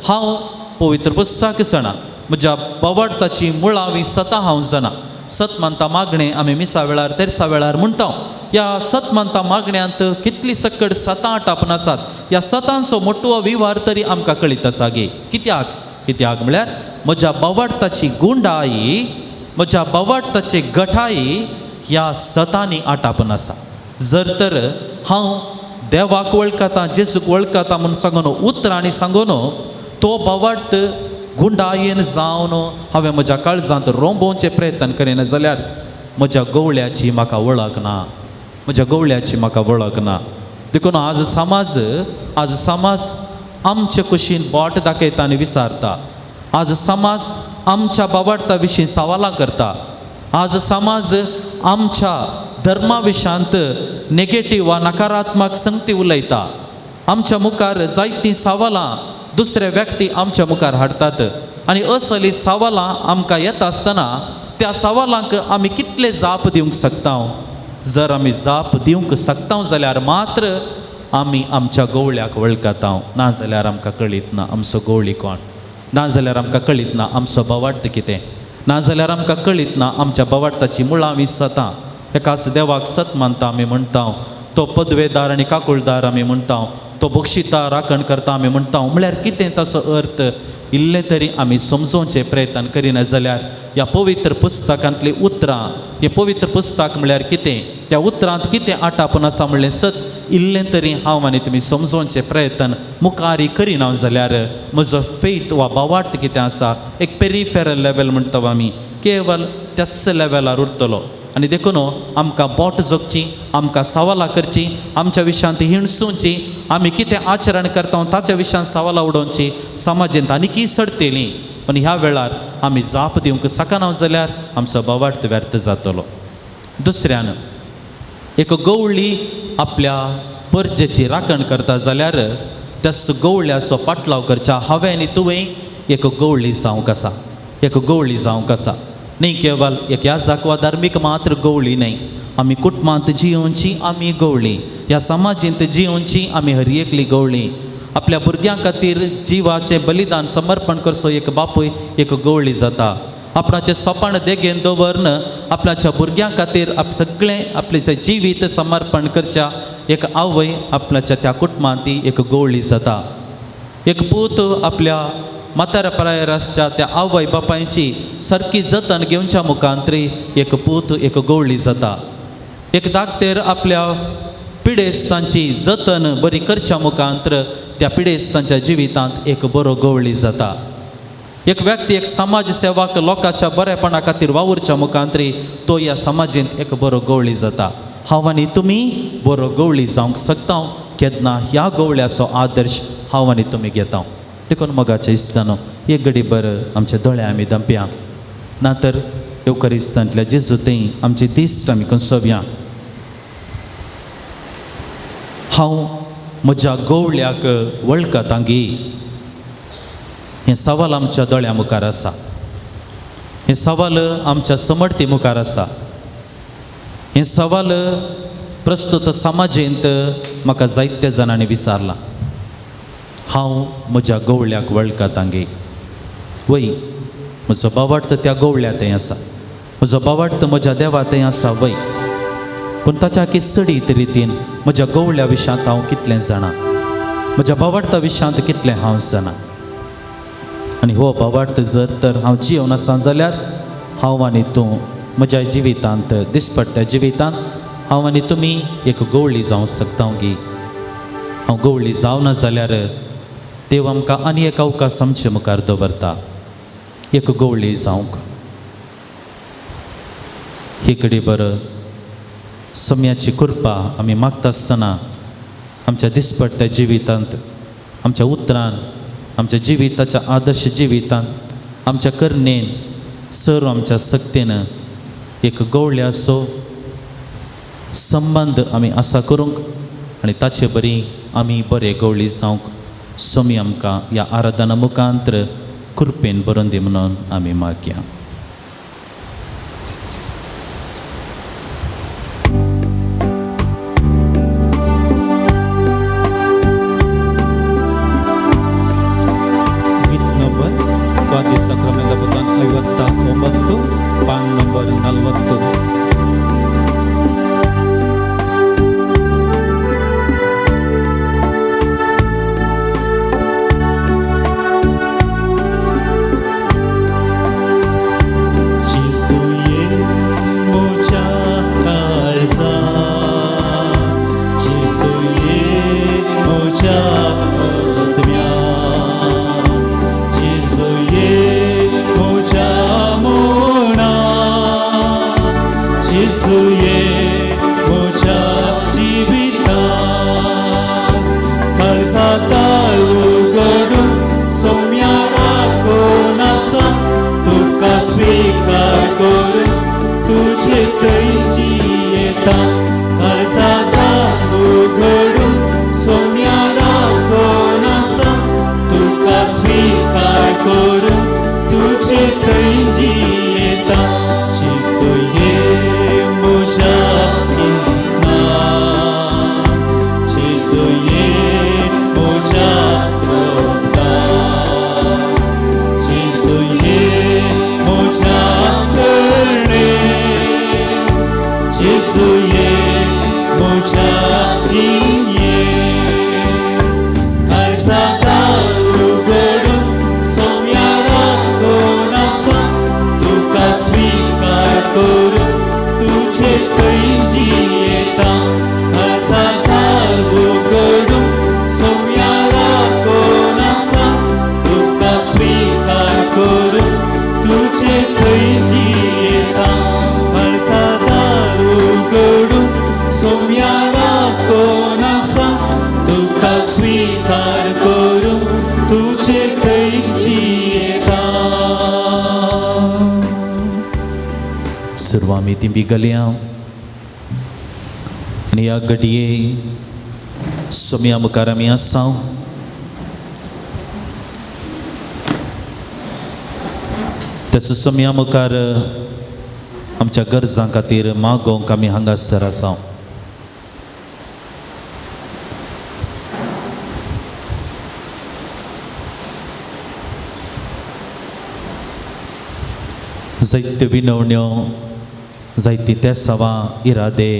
हांव पवित्र पुस्तक जाणा, म्हज्या बावार्थाची मुळावी सतां हांव जाणा. सत मानता मागणें आमी मिसा वेळार तेरसा वेळार म्हणटा. ह्या सत मानता मागण्यांत कितली सकड सतां आटापन आसात. ह्या सतांचो मोठो विवार तरी आमकां कळीत आसा कित्याक म्हळ्यार म्हज्या बावार्थाची गुंडाई, म्हज्या बावार्थाची गठाई ह्या सतांनी आटापन आसा. जर तर हांव देवाक वळखता, जेजूक वळखता म्हणून सांगून उतरांनी सांगून तो बावार्थ गुंडायेन जावन हांवें म्हज्या काळजांत रोंबोवचे प्रयत्न करिना जाल्यार म्हज्या गवळ्याची म्हाका वळख ना. म्हज्या गवळ्याची म्हाका वळख ना. देखून आज समाज आमचे कुशीन बोट दाखयता आनी विचारता. आज समाज आमच्या बावार्था विशीं सवालां करता. आज समाज आमच्या धर्मा विशांत नेगेटीव वा नकारात्मक संगती उलयता. आमच्या मुखार जायतीं सवालां दुसरे व्यक्ती आमच्या मुखार हाडटात आनी असली सवालां आमकां येता आसतना त्या सवालांक आमी कितले जाप दिवंक शकता. जर आमी जाप दिवंक शकता जाल्यार मात्र आमी आमच्या गवळ्याक वळखता. ना जाल्यार आमकां कळीत ना आमचो गवळी कोण. ना जाल्यार आमकां कळीत ना आमचो बावार्थ कितें. ना जाल्यार आमकां कळीत ना आमच्या बावार्थाची मुळावी सतां. एकाच देवाक सत मानता आमी म्हणटा. तो पदवेदार आनी काकुळदार आमी म्हणटा. तो बक्षिता राखण करता आमी म्हणटा. म्हळ्यार कितें ताचो अर्थ इल्लें तरी आमी समजोवचे प्रयत्न करिना जाल्यार ह्या पवित्र पुस्तकांतली उतरां, हें पवित्र पुस्तक म्हळ्यार कितें, त्या उतरांत कितें आटापन आसा म्हणलें सत इल्लें तरी हांव आनी तुमी समजोवचे प्रयत्न मुखारी करिना जाल्यार म्हजो फेथ वा बावार्थ कितें आसा एक पेरिफेरल लेवल म्हणटा आमी केवल त्याच लेवलार उरतलो. आनी देखून आमकां बोट जोगची, आमकां सवालां करची, आमच्या विशयांत हिणसूची, आमी कितें आचरण करता ताच्या विशयांत सवालां उडोवची समाजांत आनीकी सडटलीं. पण ह्या वेळार आमी जाप दिवंक शकना जाल्यार आमचो बावार्थ व्यर्थ जातलो. दुसऱ्यान एक गवळी आपल्या परजेची राखण करता जाल्यार त्याच गवळ्याचो पाटलाव करच्या हांवें आनी तुवें एक गवळी जावंक आसा. एक गवळी जावंक आसा. न्ही केवल एक याजक वा धार्मीक मात्र गवळी न्ही. आमी कुटुंबांत जियोवची आमी गवळी. ह्या समाजींत जियोवची आमी हर एकली गवळी. आपल्या भुरग्यां खातीर जिवाचें बलिदान समर्पण करचो एक बापूय एक गवळी जाता. आपणाचें सोपण देगेन दवरन आपणाच्या भुरग्यां खातीर सगळें आपलें तें जिवीत समर्पण करच्या एक आवय आपणाच्या त्या कुटुंबांत ती एक गवळी जाता. एक पूत आपल्या म्हाताऱ्या प्रायरासच्या त्या आवय बापायची सारकी जतन घेवच्या मुखांत्री एक पूत एक गवळी जाता. एक धाकटेर आपल्या पिडेस्तांची जतन बरी करच्या मुखांत्र त्या पिडेस्तांच्या जिवितांत एक बरो गवळी जाता. एक व्यक्ती एक समाज सेवक लोकांच्या बरेपणा खातीर वावुरच्या मुखांत्री तो ह्या समाजींत एक बरो गवळी जाता. हांव आनी तुमी बरो गवळी जावंक शकता केन्ना ह्या गवळ्याचो आदर्श हांव आनी तुमी घेता. देखून मोगाच्या इश्टानो एक घडी बरं आमच्या दोळ्या आमी दंप्या ना तर येवकरिस्तांतल्या जेजू थंय आमची दिश्ट आमी कसोवया. हांव म्हज्या गवळ्याक वळखतां गे हें सवाल आमच्या दोळ्या मुखार आसा. हें सवाल आमच्या समर्थी मुखार आसा. हें सवाल प्रस्तुत समाजेंत म्हाका जायत्या जाणांनी विचारला. हांव म्हज्या गवळ्याक वळखतां गे. वय म्हजो बावार्थ त्या गवळ्या थंय आसा. म्हजो बावार्थ म्हज्या देवा थंय आसा. वय पूण ताच्या किसडीत रितीन म्हज्या गवळ्या विशयांत हांव कितलें जाणा, म्हज्या बावार्था विशयांत कितलें हांव जाणा. आनी हो बावार्थ जर तर हांव जियोन आसा जाल्यार हांव आनी तूं म्हज्या जिवितांत दिसपट्ट्या जिवितांत हांव आनी तुमी एक गवळी जावंक शकता गी. हांव गवळी जावना जाल्यार देव आमकां आनी एक अवकाश आमचे मुखार दवरता एक गवळी जावंक. ही कडी बरं सम्याची कृपा आमी मागता आसतना आमच्या दिसपट्ट्या जिवितांत, आमच्या उतरान, आमच्या जिविताच्या आदर्श जिवितांत, आमच्या करणेन सर्व आमच्या सक्तीन एक गवळ्याचो संबंध आमी आसा करूंक आनी ताचे बरी आमी बरे गवळी जावंक सोमी आमकां ह्या आराधना मुखांतर कृपेन बरोवन दी म्हणून आमी मागया. ಗೀತ್ ನಂಬರ್ ಸ್ವಾತಿ ಸಕ್ರಮೆಂದ ಬುಧನ್ 59 ಪಾನ್ ನಂಬರ್ 40. आमी तिंबी गल्या आनी ह्या घडये सोम्या मुखार आमी आसा. तसो सोम्या मुखार आमच्या गरजां खातीर मागोवंक आमी हांगासर आसा. जायत्यो विनवण्यो, जायती तेसावां, इरादे,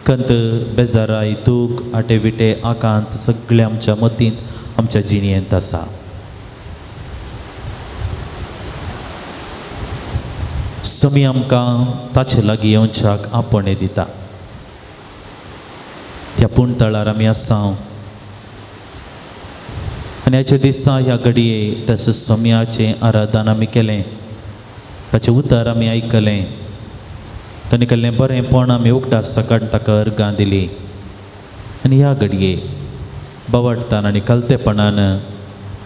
खंत, बेजाराय, दूख, आटेविटे, आकांत सगळे आमच्या मतींत आमच्या जिणेंत आसा. सोमी आमकां ताचे लागीं येवच्याक आपणे दिता. ह्या पुणतळार आमी आसा आनी ह्याच्या दिसा ह्या घडये तशें सोम्याचें आराधन आमी केलें. ताचें उतर आमी आयकलें. ताणें केल्लें बरेंपण आमी उगडास सकाळ ताका अर्गां दिली. आनी ह्या घडये बावडतान आनी कलतेपणान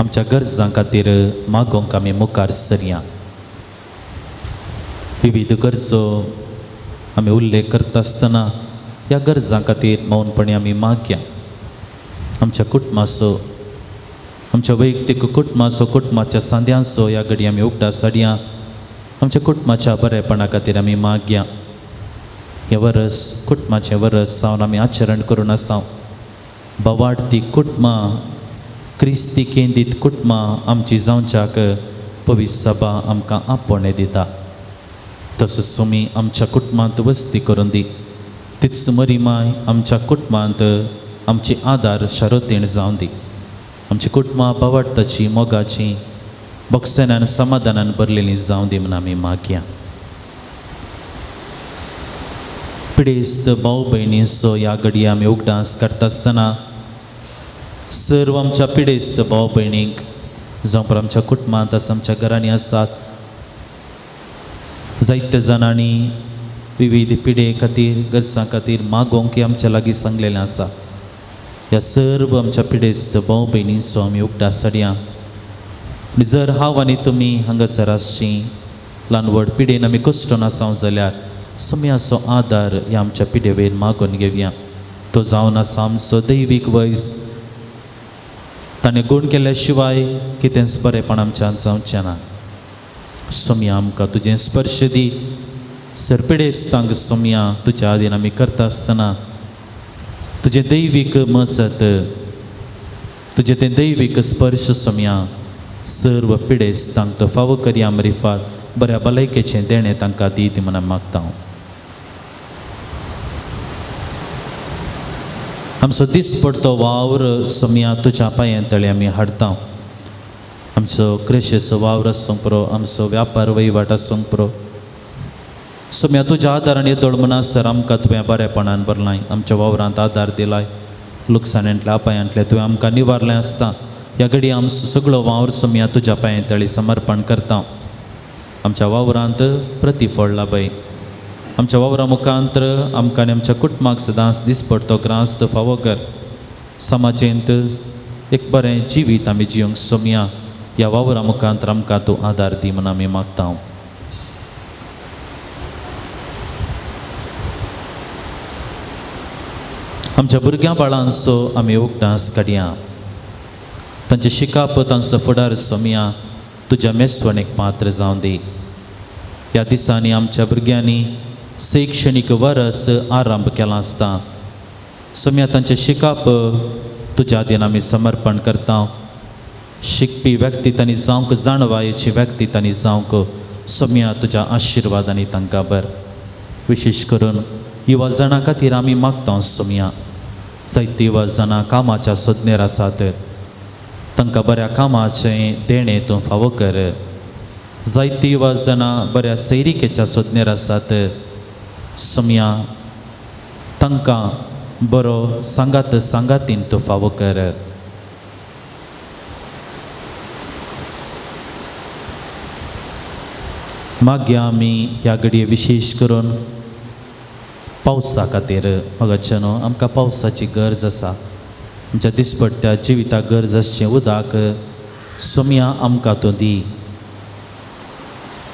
आमच्या गरजां खातीर मागोवंक आमी मुखार सरया. विविध गरजो आमी उल्लेख करता आसतना ह्या गरजां खातीर मौनपणी आमी मागया. आमच्या कुटुंबाचो, आमच्या वैयक्तीक कुटुंबाच्या सांद्यांचो ह्या घडी आमी उगडा साडया. आमच्या कुटुंबाच्या बरेपणा खातीर आमी मागया. हे वरस कुटुंबाचें वरस जावन आमी आचरण करून आसा. बवाडती कुटुंबां, क्रिस्ती केंद्रीत कुटुंबां आमची जावच्याक पवित्र सभा आमकां आपणे दिता. तसोच तुमी आमच्या कुटुंबांत वस्ती करून दी. तीच मरिमाय आमच्या कुटुंबांत आमची आदार शारोतीण जावन दी. आमची कुटुंबां बवाडताची, मोगाची, बक्षण्यान समाधानान भरलेलीं जावन दी म्हूण आमी मागया. पिडेस्त भाव भयणींचो ह्या घडये आमी उगडास करता आसतना सर्व आमच्या पिडेस्त भाव भयणींक जावं आमच्या कुटुंबांत आसा, आमच्या घरांनी आसात, जायत्या जाणांनी विविध पिडे खातीर, गरजां खातीर मागोवंक आमच्या लागीं सांगलेलें आसा. ह्या सर्व आमच्या पिडेस्त भाव भयणींचो आमी उगडास साडया. आनी जर हांव आनी तुमी हांगासर आसची ल्हान व्हड पिडेन आमी कश्टून आसां जाल्यार सुमयाचो आदार ह्या आमच्या पिडे वयर मागून घेवया. तो जावन आसा आमचो दैवीक वयस. ताणें गूण केल्या शिवाय कितेंच बरेंपण आमच्यान जावचें ना. सुमया आमकां तुजें स्पर्श दी. सरपिडेस्तांक सुमया तुज्या आदीन आमी करता आसतना तुजें दैवीक मसत, तुजें तें दैवीक स्पर्श सुमया सर्व पिडेस्तांक तो फावो करया. मरिफात बऱ्या भलायकेचें देणें तांकां दी ती म्हणून मागता हांव. आमचो दिसपडतो वावर सुमया तुज्या पांयां तळी आमी हाडटा. आमचो कृशेचो वावर आसूंक पुरो, आमचो व्यापार वहिवाट आसूंक पुरो. सुमया तुज्या आदारान येदोळ म्हणसर आमकां तुवें बरेपणान भरलाय. आमच्या वावरांत आदार दिलाय. लुकसाण्यांतल्या अपायांतले तुवें आमकां निवारलें आसता. ह्या घडी आमचो सगळो वावर सुमया तुज्या पांयां तळी समर्पण करता. आमच्या वावरांत प्रतिफळ लाभय. आमच्या वावरा मुखांतर आमकां आनी आमच्या कुटुंबाक सदांच दिसपडतो ग्रास्त फावो कर. समाजेंत एक बरें जिवीत आमी जियोंक सुमया ह्या वावरा मुखांतर आमकां तूं आदार दी म्हूण आमी मागता. आमच्या भुरग्यां बाळांचो आमी उगडास काडया. तांचे शिकाप, तांचो फुडार सुमया तुज्या मेसवणेक पात्र जावन दी. ह्या दिसांनी आमच्या भुरग्यांनी शैक्षणीक वर्स आरंभ केला आसता. सुमया तांचे शिकाप तुज्या आदीन आमी समर्पण करता. शिकपी व्यक्ती तांणी जावंक, जाणवायेची व्यक्ती तांणी जावंक सुमया तुज्या आशिर्वादांनी तांकां भर. विशेश करून युवा जाणां खातीर आमी मागता सुमया. जायतीं युवा जाणां कामाच्या सोदनेर आसात. तांकां बऱ्या कामाचें देणें तूं फावो कर. जायतीं युवा जाणां बऱ्या सैरिकेच्या सोदनेर आसात. सुमया तांकां बरो सांगातीन तूं फावो कर. मागया आमी ह्या घडये विशेश करून पावसा खातीर. मगाच्यानो आमकां पावसाची गरज आसा. आमच्या दिसपट्ट्या जिविताक गरज आसचें उदक सुमया आमकां तूं दी.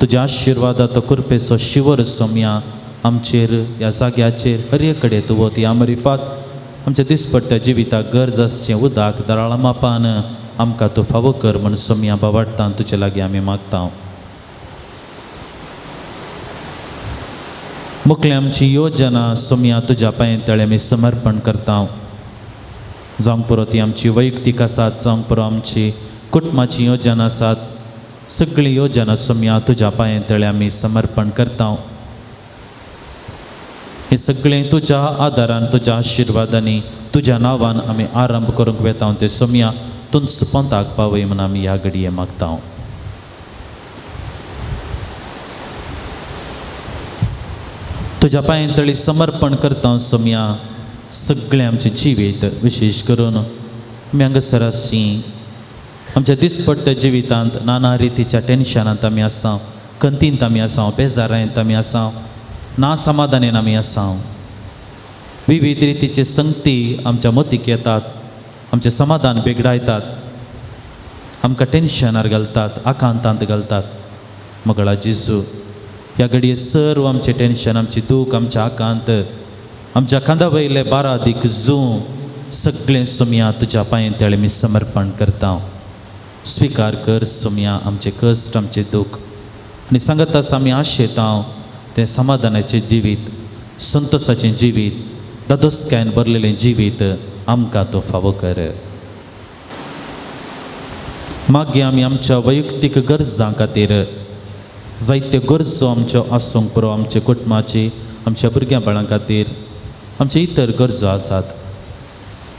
तुज्या आशिर्वादाचो कृपेचो शिवर सुमया आमचेर, ह्या जाग्याचेर हर एक कडेन तूं वत. ह्या मरिफात आमच्या दिसपट्ट्या जिविताक गरज आसचें उदक दराळा मापान आमकां तूं फावो कर म्हूण सुमया बावाडटान तुजे लागीं आमी मागता. मुखली आमची योजना सुमया तुज्या पांयां तळी आमी समर्पण करता. जावंक पुरो ती आमची वैयक्तीक आसात, जावंक पुरो आमची कुटुंबाची योजना आसात. सगळी योजना सुमया तुज्या पांयां तळी आमी समर्पण करता. हे सगळें तुज्या आदारान, तुज्या आशिर्वादांनी, तुज्या नांवान आमी आरंभ करूंक वेता. ते सुमया तुंच पंथाक पावय म्हूण आमी ह्या घडये मागता. तुज्या पांयां तळी समर्पण करता सुमया सगळें आमचें जिवीत. विशेष करून आमी हांगासर आसची आमच्या दिसपट्ट्या जिवितांत नाना रितीच्या टेन्शनांत आमी आसा, खंतींत आमी आसा, बेजारांत आमी आसा, ना समाधानेन आमी आसा. विविध रितीचे संगती आमच्या मतीक येतात, आमचें समाधान बिगडायतात. आमकां टेन्शनार घालतात, आकांतांत घालतात. मगळा जेजू, ह्या घडये सर्व आमचें टेन्शन, आमची दूख, आमचें आकांत, आमच्या कांदा वयले 12 दीक जूं सगळें सोम्या तुज्या पांय तेळे मी समर्पण करता. स्विकार कर सोम्या आमचे कश्ट, आमचे दूख, आनी सांगत आसा आमी आशेता तें समाधानाचें जिवीत, संतोशाचें जिवीत, दादोसकायेन भरलेलें जिवीत आमकां तो फावो कर. मागीर आमी आमच्या वैयक्तीक गरजां खातीर जायत्यो गरजो आमच्यो आसूंक पुरो, आमच्या कुटुंबाची, आमच्या भुरग्यां बाळां खातीर, आमचे इतर गरजो आसात.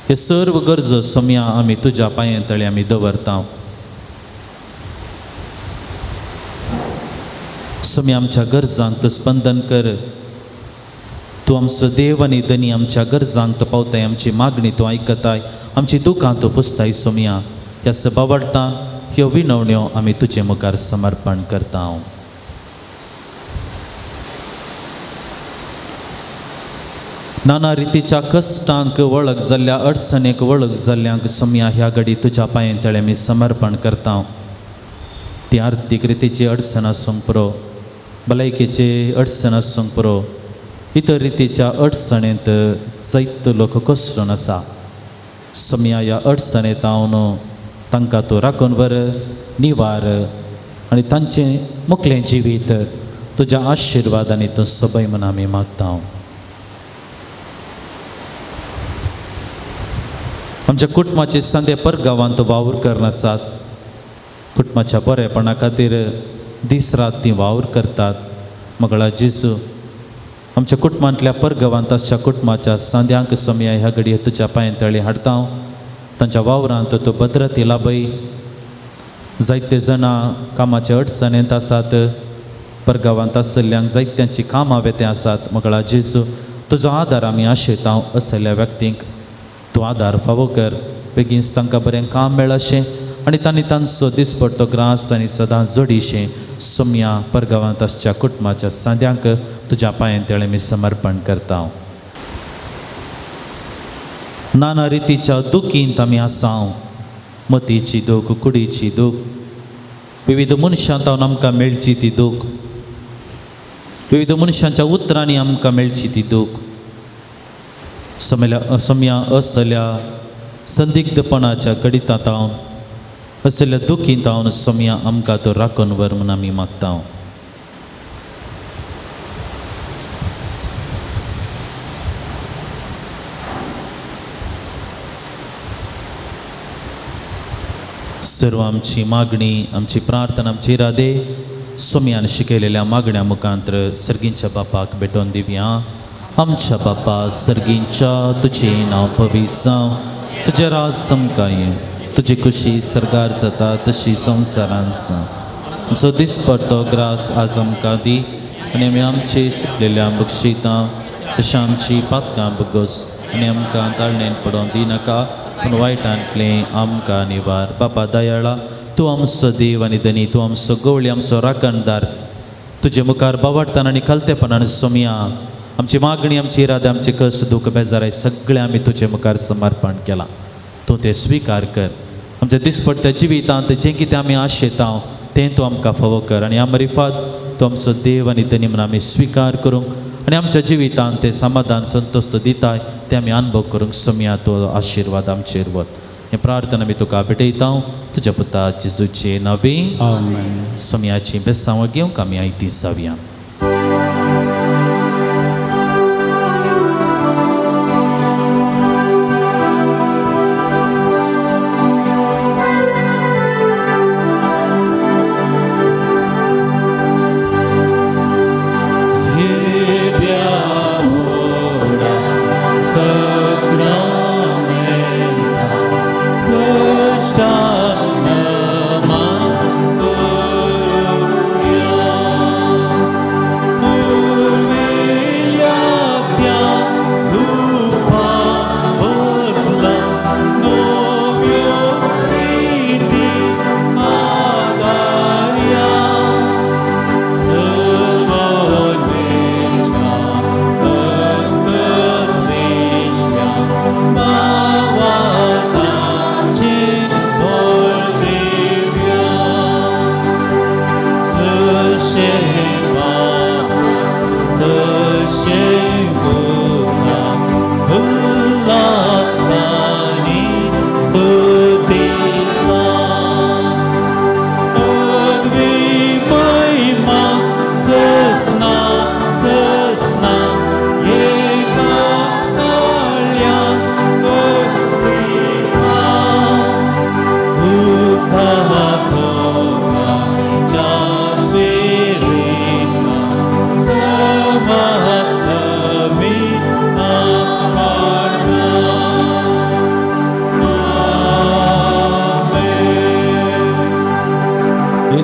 हे सर्व गरजो सोम्या आमी तुज्या पांय तळे आमी दवरता. सोम्या आमच्या गरजांक तूं स्पंदन कर. तूं आमचो देव आनी धनी, आमच्या गरजांक तूं पावताय, आमची मागणी तूं आयकताय, आमची दुखां तूं पुसताय. सोम्या ह्या सभावार्थान ह्यो विनवण्यो आमी तुजे मुखार समर्पण करता. नाना रितीच्या कश्टांक वळख जाल्ल्या, अडचणेक वळख जाल्ल्यांक सोम्या ह्या घडी तुज्या पांय तळे मी समर्पण करता. ती आर्थीक रितीची अडचण आसूंक पुरो, भलायकेची अडचण आसूंक पुरो, इतर रितीच्या अडचणेंत जायतो लोक कोसळून आसा. सोम्या ह्या अडचणेंत हांव तांकां तूं राखून व्हर, निवार, आनी तांचें मुखलें जिवीत तुज्या आशिर्वादांनी तूं सोबय म्हूण आमी मागता. आमच्या कुटुंबाचे सांदे परगांवांत तूं वावर करनासात. कुटुंबाच्या बरेपणा खातीर दीस रात तीं वावर करतात. मगळा जेजू, आमच्या कुटुंबांतल्या परगांवांत आसच्या कुटुंबाच्या सांद्यांक सोम्या ह्या घडये तुज्या पांय तळे हाडटा. तांच्या वावरांत तूं भद्रती लाभय. जायते जाणां कामाच्या अडचणेंत आसात, परगांवांत आसल्ल्यांक जायत्यांची कामां वेते आसात. मगळा जेजू, तुजो आदार आमी आशेता. असल्या व्यक्तींक तूं आदार फावो कर. बेगीनच तांकां बरें काम मेळशें आनी तांणी तांचो दिसपडटो ग्रास आनी सदांच जोडिशें. सोम्या परगांवांत आसच्या कुटुंबाच्या सांद्यांक तुज्या पांय तळे मी समर्पण करता. नाना रितीच्या दुखींत आमी आसा. मतीची दूख, कुडीची दूख, विविध मनशांत आमकां मेळची ती दूख, विविध मनशांच्या उतरांनी आमकां मेळची ती दूख. सोम्या असल्या संदिग्धपणाच्या कडितांत हांव, असल्या दुखींत हांव सोम्या आमकां तो राखून व्हर म्हूण आमी मागता. सर्व आमची मागणी, आमची प्रार्थना, आमची इरादे सोम्यान शिकयलेल्या मागण्या मुखांतर सर्गींच्या बापाक भेटोवन दिवया. आमच्या बापा सर्गींच्या, तुजें नांव पवित्र जावं, तुजें राज समकाय, तुजी खुशी सरगार जाता तशी संवसारांत जावं. आमचो दिसपडटो ग्रास आज आमकां दी, आनी आमी आमचे सुकलेल्या बक्षिता तशें आमची पातकां बगोस, आनी आमकां ताळणेन पडोवन दिनाका, पूण वायटांतलें आमकां निवार. बापा दयाळा, तूं आमचो देव आनी धनी, तूं आमचो गवळी, आमचो राखणदार. तुजे मुखार बावडटान आनी कलतेपणान सोम्या आमची मागणी, आमची इरादे, आमचे कश्ट, दूख, बेजाराय सगळें आमी तुजे मुखार समर्पण केलां. तूं तें स्विकार कर. आमच्या दिसपडट्या जिवितांत जें कितें आमी आशेता तें तूं आमकां फावो कर. आनी आमरिफात तूं आमचो देव आनी धनी म्हूण आमी स्विकार करूंक, आनी आमच्या जिवितांत तें समाधान, संतोश तूं दिताय तें आमी अनुभव करूंक सोम्या तो आशिर्वाद आमचेर वत. हें प्रार्थना आमी तुका भेटयता तुज्या पुता जेजूचे नांवे. आमेन. सोम्याची बेसांवां घेवंक आमी आयती जावया.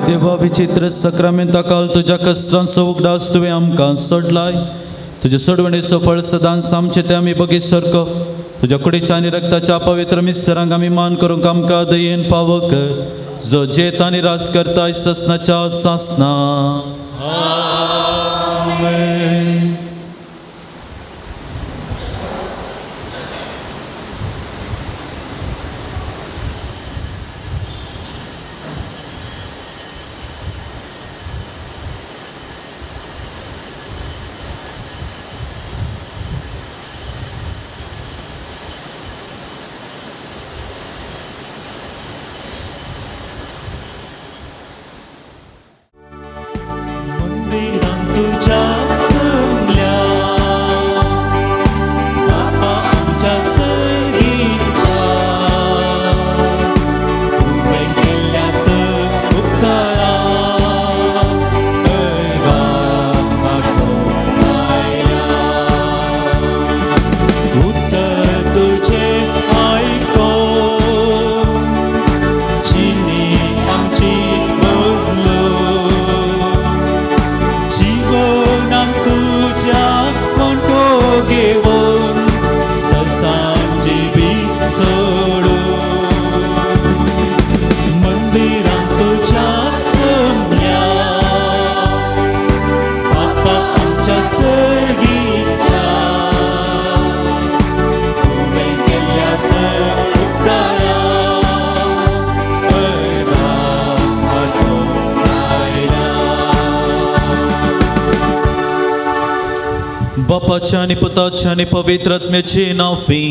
देवा विचित्र सक्रमेंता काल तुझ्या कष्टांचो उगडास तुवें आमकां सोडलाय. तुझे सोडवणेचो फळ सदांच आमचे ते आमी बगी सारको तुझ्या कुडीच्या आनी रक्ताच्या पवित्र मिसरांक आमी मान करूंक आमकां दयेन फावो कर. जो जेत आनी रास करताय ससनाच्या सासना. मंदिरां तुझ्या जमल्या बापा आमच्या सर्गीच्या तुवें केल्ल्या उपकारा अर्गाक वाटून आयल्या. उत्तर तुजें आयकोन जिणी आमची बदलो. जीवनाम तुझ्या कोंटो घेवन ससांची बी सोडून मंदिरां तुझ्या जमल्या बापा आमच्या सर्गीच्या तुवें केल्ल्या उपकारा अर्गाक वाटून आयल्या. बापाच्या आणि पुताच्या आणि पवित्र आत्म्याचे नावे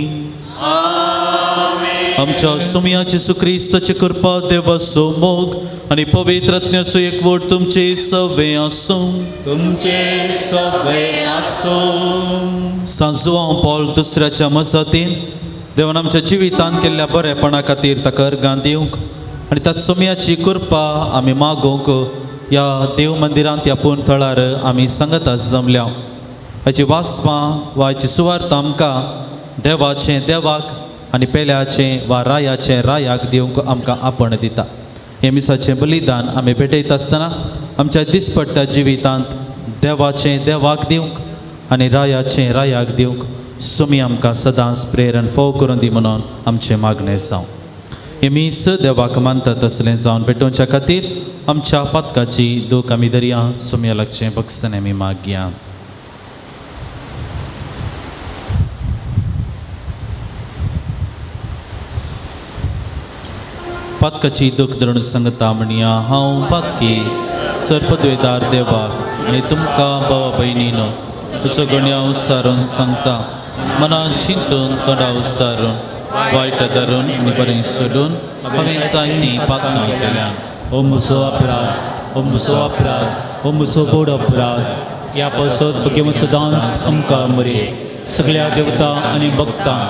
आमच्या सुमयाची सुख्रिस्ताची कृपा देवाचो मोग आणि पवित्र आत्म्याचो एकवट तुमचे सवे आसूं. तुमचे सगळे आसूं. सांजुआं पॉल दुसऱ्याच्या मजतीन देवान आमच्या जिवितांत केल्ल्या बरेपणा खातीर ताका अर्गां दिवंक आनी त्या सुमयाची कृपा आमी मागोवंक ह्या देव मंदिरांत ह्या पूण थळार आमी सांगता जमल्या. हाची वासपां वा हाची सुवार्थ आमकां देवाचें देवाक आनी पेल्याचें वा रायाचें रायाक दिवंक आमकां आपण दिता. हे मिसाचें बलिदान आमी भेटयत आसतना आमच्या दिसपट्ट्या जिवितांत देवाचें देवाक दिवंक आनी रायाचें रायाक दिवंक सुमी आमकां सदांच प्रेरण फोव करून दी म्हणून आमचें मागणें जावं. हे मीस देवाक मानतात तसलें जावन भेटोवच्या खातीर आमच्या पातकाची दूख आमी दर्या सुमया लागचें बक्षन आमी मागया. पातकाची दूख धरून सांगता म्हणया हांव पातकी सरपद्वेदार देवाक आनी तुमकां भावा भयणीनो तुजो गण्या उसारून सांगता. मनांत चिंतून तोंडा उसारून वायट धरून आनी बरें सोडून हांवें जायतीं पातकां केल्यां. ओ म्हजो अपराध, ओ म्हजो अपराध, ओ म्हजो बोड अपराध. ह्या पासत बगे सदांच आमकां मरे सगळ्या देवता आनी भक्तां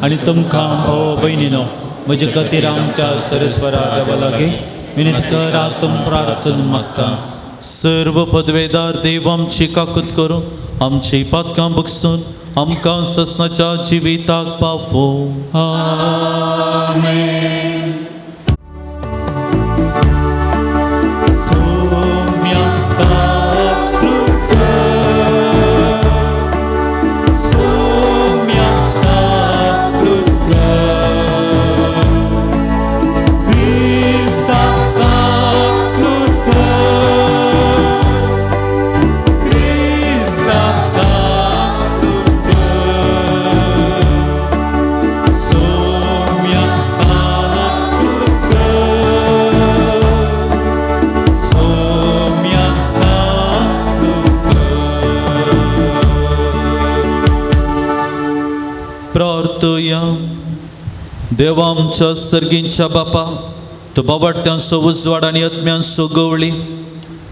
आनी तुमकां भाव भयणीनो म्हजे खातीर आमच्या सरस्वरा देवा लागीं विनंती कर तुम प्रार्थन मागता. सर्व पदवेदार देव आमची काकूत करून आमची पातकां बगसून आमकां ससनाच्या जिविताक पावो. आमेन. प्रार्थया. देवा आमच्या सर्गींच्या बापा तूं बावडत्यांचो उजवाड आनी आत्म्यांचो गवळी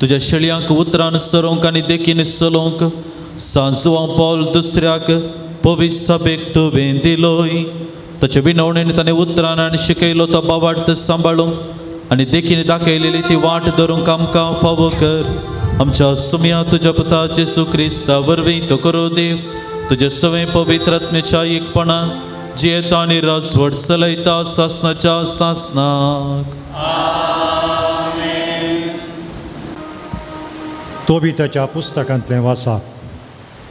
तुज्या शेळयांक उतरान सरोंक आनी देखीन चलोवंक सांजुआं पॉल दुसऱ्याक पवित्र सभेक तुवें दिलोय. ताचे विनवणेन ताणें उतरान आनी शिकयलो तो बावार्थ सांबाळूंक आनी देखीन दाखयलेली ती वाट धरूंक आमकां फावो कर. आमच्या सुमया तुज्या पुता जेसू क्रिस्ता वरवीं तो करो देव तुजे सवे पवित्र आत्म्याच्या एकपणान जियेता आनी रासवड चलयता सासनाच्या सासनाक. तोबिताच्या पुस्तकांतलें वाचप.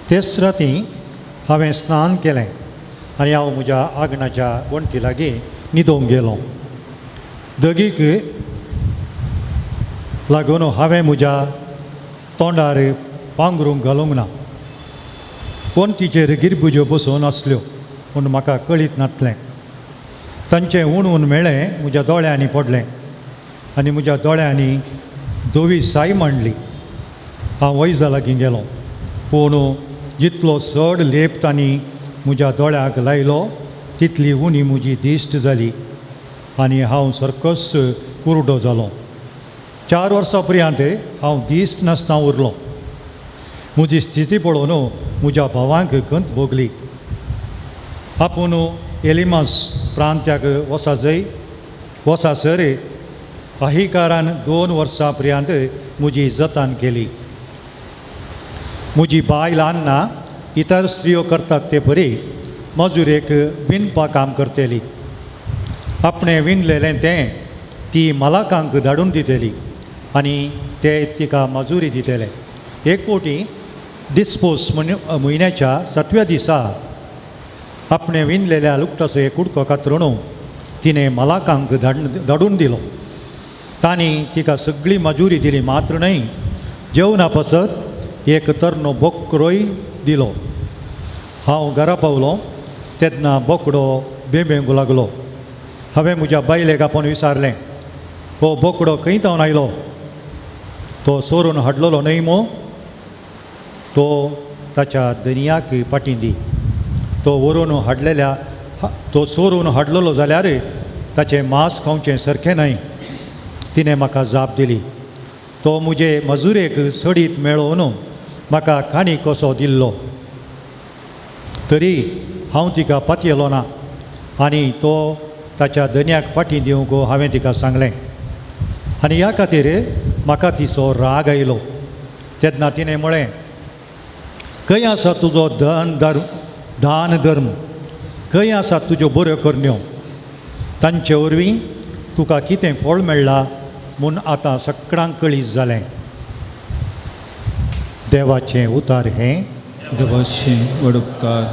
तेच राती हांवें स्नान केलें आनी हांव म्हज्या आंगणाच्या वणटी लागीं न्हिदोंक गेलो. दगीक लागून हांवें म्हज्या तोंडार पांघरूंक घालूंक ना. वणटीचेर गिरबुज्यो बसून आसल्यो पूण म्हाका कळीत नासलें. तांचें उणवून मेळ्ळें म्हज्या दोळ्यांनी पडलें आनी म्हज्या दोळ्यांनी धवी साय मांडली. हांव वैजा लागीं गेलो पूण जितलो चड लेप तांणी म्हज्या दोळ्याक लायलो तितली उणी म्हजी दिश्ट जाली आनी हांव सारकोच कुरडो जालो. 4 वर्सां पर्यंत हांव दिश्ट नासतना उरलो. म्हजी स्थिती पळोवन म्हज्या भावांक खंत भोगली. आपूण एलिमास प्रांत्याक वचासर अहिकारान 2 वर्सां पर्यंत म्हजी जतन केली. म्हजी बायल अन्ना इतर स्त्रियो करतात ते परी मजुरेक विणपाक काम करतेली. आपणें विणलेलें तें ती मालाकांक धाडून दितेली आनी ते तिका मजुरी दितेले. एक फावटी डिस्पोस म्हयन्याच्या 7व्या दिसा आपणें विणलेल्या लुकटाचो एक कुडको कातरून तिणें मालाकांक धाडून दिलो. तांणी तिका सगळी मजुरी दिली. मात्र न्हय, जेवणा पासत एक तरनो बोकरोय दिलो. हांव घरा पावलो तेन्ना बोकडो बेंबेंकू लागलो. हांवें म्हज्या बायलेक आपोवन विचारलें, हो बोकडो खंय तावन आयलो? तो सोरून हाडलेलो न्हय मो? तो ताच्या दनयाक पाटी दी. तो सोरून हाडलेलो जाल्यार ताचें मांस खावचें सारकें न्हय. तिणें म्हाका जाप दिली. तो म्हजे मजुरेक सडीत मेळोवन म्हाका खाणी कसो दिल्लो. तरी हांव तिका पातयेलो ना आनी तो ताच्या दनयाक पाटी दिवंक हांवें तिका सांगलें. आनी ह्या खातीर म्हाका तिचो राग आयलो. तेन्ना तिणें म्हळें, खंय आसा तुजो दान धर्म? खंय आसा तुज्यो बऱ्यो करण्यो? तांचे वरवीं तुका कितें फळ मेळ्ळां म्हूण आतां सगळ्यांक कळीत जालें. देवाचें उतार हें. देवाचें वडुपकार.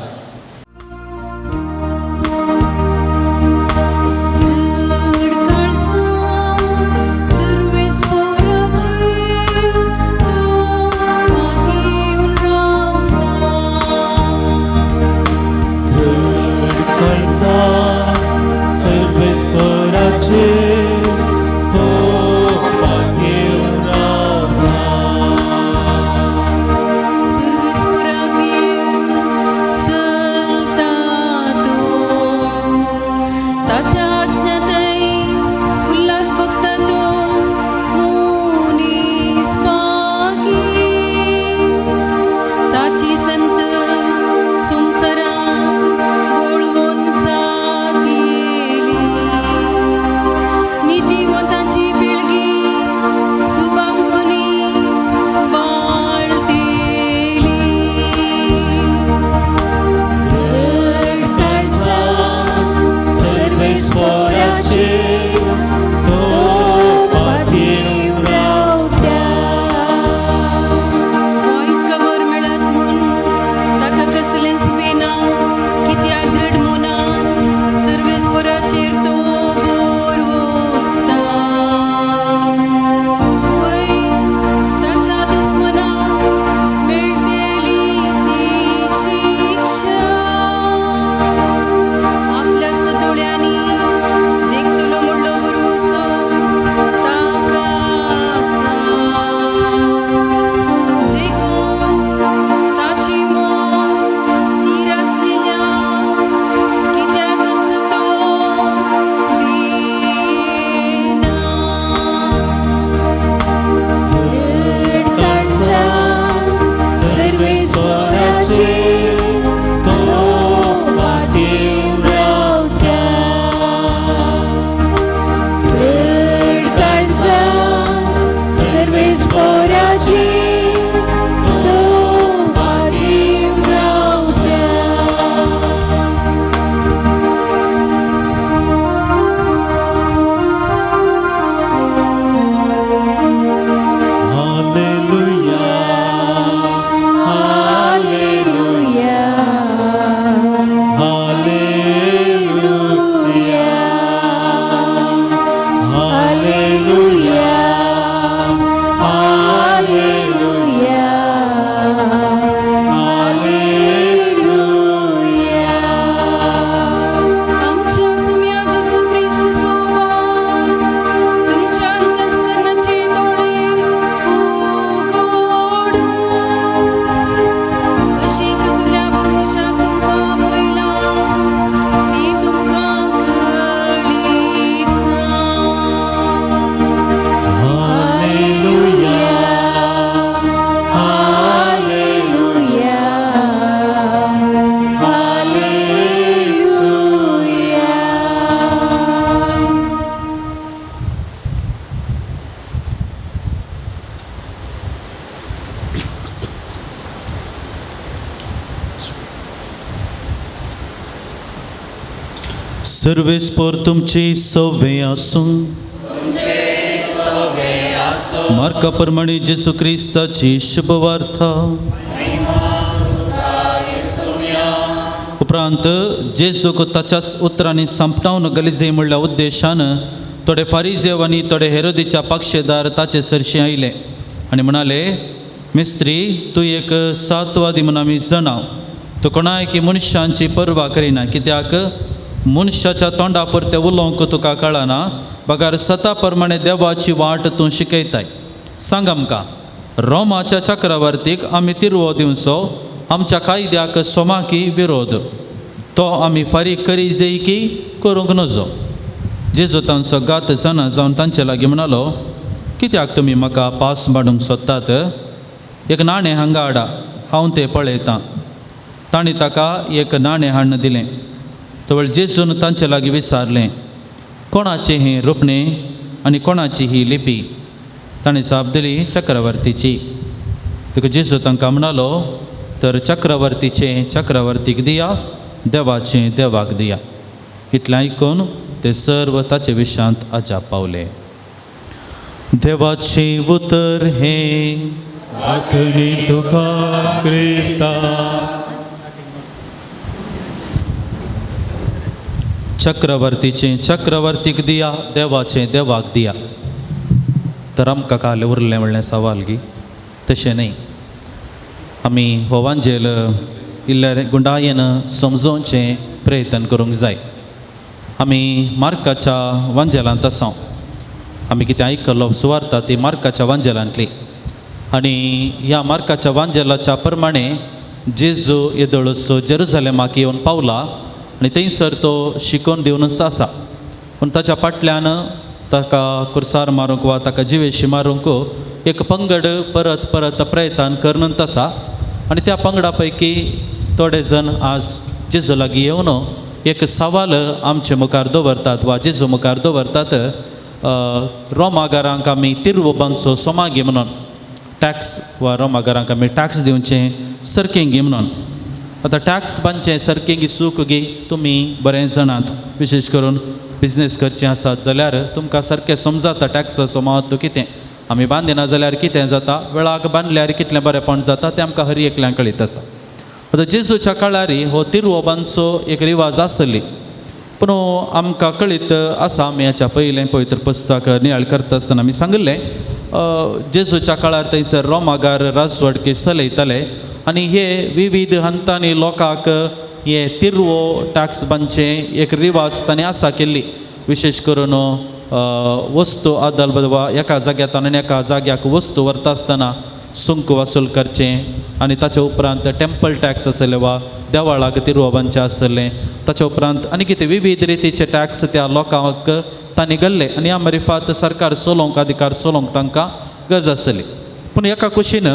Servis सर्वेस्पर तुमची सवय आसूं मार्का प्रमाणे जेसू क्रिस्ताची शुभ वार्ता. उपरांत जेजूक ताच्याच उतरांनी संपटावन गलिजे म्हणल्या उद्देशान थोडे फारिजेव आनी थोडे हेरोदीच्या पक्षेदार ताचे सरशी आयले आनी म्हणाले, मिस्त्री, तूं एक सातवादी म्हूण आमी जाणाव. तूं कोणायकी मनशांची पर्वा करिना, कित्याक मनशाच्या तोंडा परते उलोवंक तुका कळना, बगार सता प्रमाणे देवाची वाट तूं शिकयताय. सांग आमकां, रोमाच्या चक्रवर्तीक आमी तिरवो दिवचो आमच्या कायद्याक सोमाकी विरोध, तो आमी फारीक करी जाय की करूंक नजो. जेजू तांचो गात जाणा जावन तांचे लागीं म्हणालो, कित्याक तुमी म्हाका पास मारूंक सोदतात? एक नाणें हांगा हाडा, हांव तें पळयतां. तांणी ताका एक नाणें हाडून दिलें. तवळ जेजून तांचे लागीं विचारलें, कोणाचें हें रोपणें आनी कोणाची ही लिपी? ताणें जाप दिली, चक्रवर्तीची. तुका जेजू तांकां म्हणालो, तर चक्रवर्तीचें चक्रवर्तीक दिया, देवाचें देवाक दिया. इतलें आयकून ते सर्व ताचे विशांत अजाप पावले. देवाचें उतर हें आखणी तुका क्रिस्ता. चक्रवर्तीचें चक्रवर्तीक दिया, देवाचें देवाक दिया. तर आमकां काल उरलें म्हणलें सवाल गी, तशें न्ही. आमी हो वांजेल इल्ले गुंडायेन समजोवचें प्रयत्न करूंक जाय. आमी मार्काच्या वांजेलांत आसा. आमी कितें आयकल्लो सुवार्ता ती मार्काच्या वांजेलांतली. आनी ह्या मार्काच्या वांजेलाच्या प्रमाणे जेजू येदोळसो जेरुसलेमाक येवन पावला आनी थंयसर तो शिकोवन दिवनूच आसा. पूण ताच्या फाटल्यान ताका कुर्सार मारूंक वा ताका जिवेशी मारूंक एक पंगड परत परत प्रयत्न करनूच आसा. आनी त्या पंगडा पैकी थोडे जण आज जेजू लागीं येवन एक सवाल आमचे मुखार दवरतात वा जेजू मुखार दवरतात. रोमागारांक आमी तिरवो बांदचो सोमागी म्हणून, टॅक्स वा रोमागारांक आमी टॅक्स दिवचें सर्केंगी म्हणून. आतां टॅक्स बांदचें सर्केंगी सूख गी तुमी बरें जाणात. विशेश करून बिजनेस करचें आसात जाल्यार तुमकां सारकें समजता टॅक्साचो महत्व कितें. आमी बांदिना जाल्यार कितें जाता, वेळाक बांदल्यार कितलें बरेंपण जाता तें आमकां हर एकल्याक कळीत आसा. आतां जेजूच्या काळारी हो तिरवो बांदचो एक रिवाज आसली. पूण आमकां कळीत आसा, आमी हाच्या पयलें पवित्र पुस्तक नियाळ करता आसतना आमी सांगलें, जेजूच्या काळार थंयसर रोमागार राजवटके चलयताले आनी हे विविध हंतांनी लोकांक हे तिरवो टॅक्स बांदचें एक रिवाज ताणें आसा केल्ली. विशेश करून वस्तू आदल बदवा एका जाग्यातल्यान एका जाग्याक वस्तू व्हरता आसतना सुंक वसूल करचें आनी ताच्या उपरांत टेंपल टॅक्स आसले वा देवाळाक तिरवो बांदचें आसलें. ताच्या उपरांत आनी कितें विविध रितीचे टॅक्स त्या लोकांक तांणी घाल्ले आनी ह्या मरिफात सरकार चलोवंक अधिकार चलोवंक तांकां गरज आसली. पूण एका कुशीन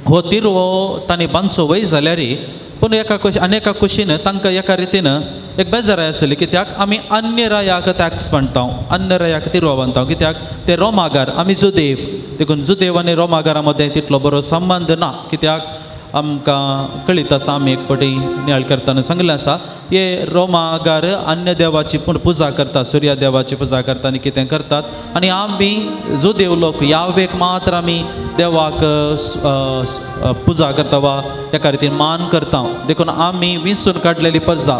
हो तिरवो तांणी बांदचो वय जाल्यारय पूण एका कुशीन तांकां एका रितीन एक बेजाराय आसली. कित्याक आमी अन्य रायाक टॅक्स बांदता, अन्य रायाक तिरवो बांदता. कित्याक ते रोमागार, आमी जुदेव, देखून जुदेव आनी रोमागारा मदें तितलो बरो संबंद ना. कित्याक आमकां कळीत आसा, आमी एक फावटी नियाळ करतना सांगलें आसा, हे रोमागार अन्य देवाची पूण पुजा करतात, सूर्या देवाची पुजा करतात आनी कितें करतात. आनी आमी जुदेव लोक यावेक मात्र आमी देवाक पुजा करता वा एका रितीन मान करता. देखून आमी विंसून काडलेली पर्जा,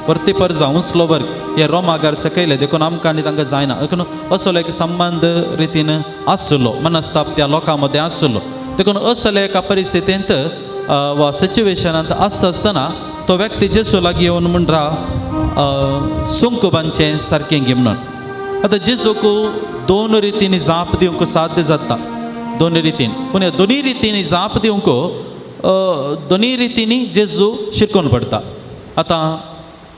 वर्ती पर्जा, उंचलो वर्ग हे रोमागार सकयले. देखून आमकां आनी तांकां जायना. देखून असलो एक संबंध रितीन आसलो, मनस्ताप त्या लोकां मदें आसलो. देखून असले एका परिस्थितींत वा सिच्युएशनांत आसतना तो व्यक्ती जेजू लागीं येवन म्हणटा, सुंक बांदचें सारकें घे म्हणून. आतां जेजूक दोन रितींनी जाप दिवंक साध्य जाता, दोन रितीन. पूण ह्या दोनी रितींनी जाप दिवंक दोनी रितींनी जेजू शिरकोवन पडटा. आतां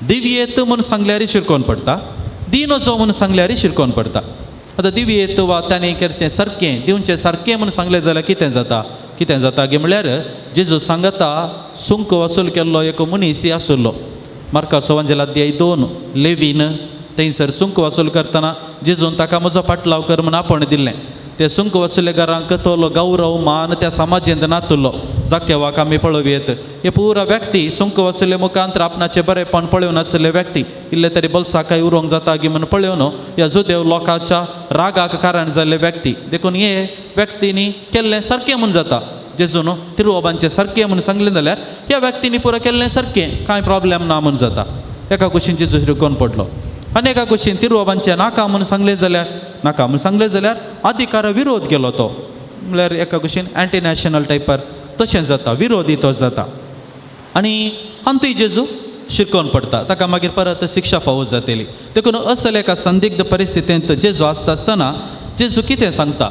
दिव्येत म्हूण सांगल्यारय शिरकोवन पडटा, दिन वचो म्हूण सांगल्यारय शिरकोवन पडटा. आतां दिव्येत वा ताणें करचें सारकें दिवचें सारकें म्हूण सांगलें जाल्यार कितें जाता गे म्हळ्यार जेजू सांगता, सुंक वसूल केल्लो एक मनीस आसलो. मार्काचो वांजेल अध्याय 2 लेवीन थंयसर सुंक वसूल करतना जेजून ताका म्हजो पाटलाव कर म्हूण आपण दिल्लें. ते सुंक वसुलेगारांक तोलो गौरव मान त्या समाजेंत नातुल्लो जाकेवाक आमी पळोवयेत. हे पुरा व्यक्ती सुंक वसुले मुखांतर आपणाचे बरेपण पळोवन आसले व्यक्ती इल्ले तरी बोल्साकाय उरोंक जाता गी म्हूण पळोवन ह्या जुदेव लोकांच्या रागाक कारण जाल्ले व्यक्ती देखून हे व्यक्तींनी केल्लें सारकें म्हूण जाता. जेजून तिरुवबांचें सारकें म्हूण सांगलें जाल्यार ह्या व्यक्तींनी पुरो केल्लें सारकें, कांय प्रॉब्लेम ना म्हूण जाता. एका कुशीन जेजू शिकोवन पडलो आनी एका कुशीन तिरुवबांचें नाका म्हूण सांगलें जाल्यार अधिकारा विरोध केलो तो. म्हळ्यार एका कुशीन एंटी नॅशनल टायपार तशें जाता, विरोधी तो जाता. आनी अंतूय जेजू शिरकोवन पडटा, ताका मागीर परत शिक्षा फावो जातली. देखून असले एका संदिग्ध परिस्थितींत जेजू आसता आसतना जेजू कितें सांगता,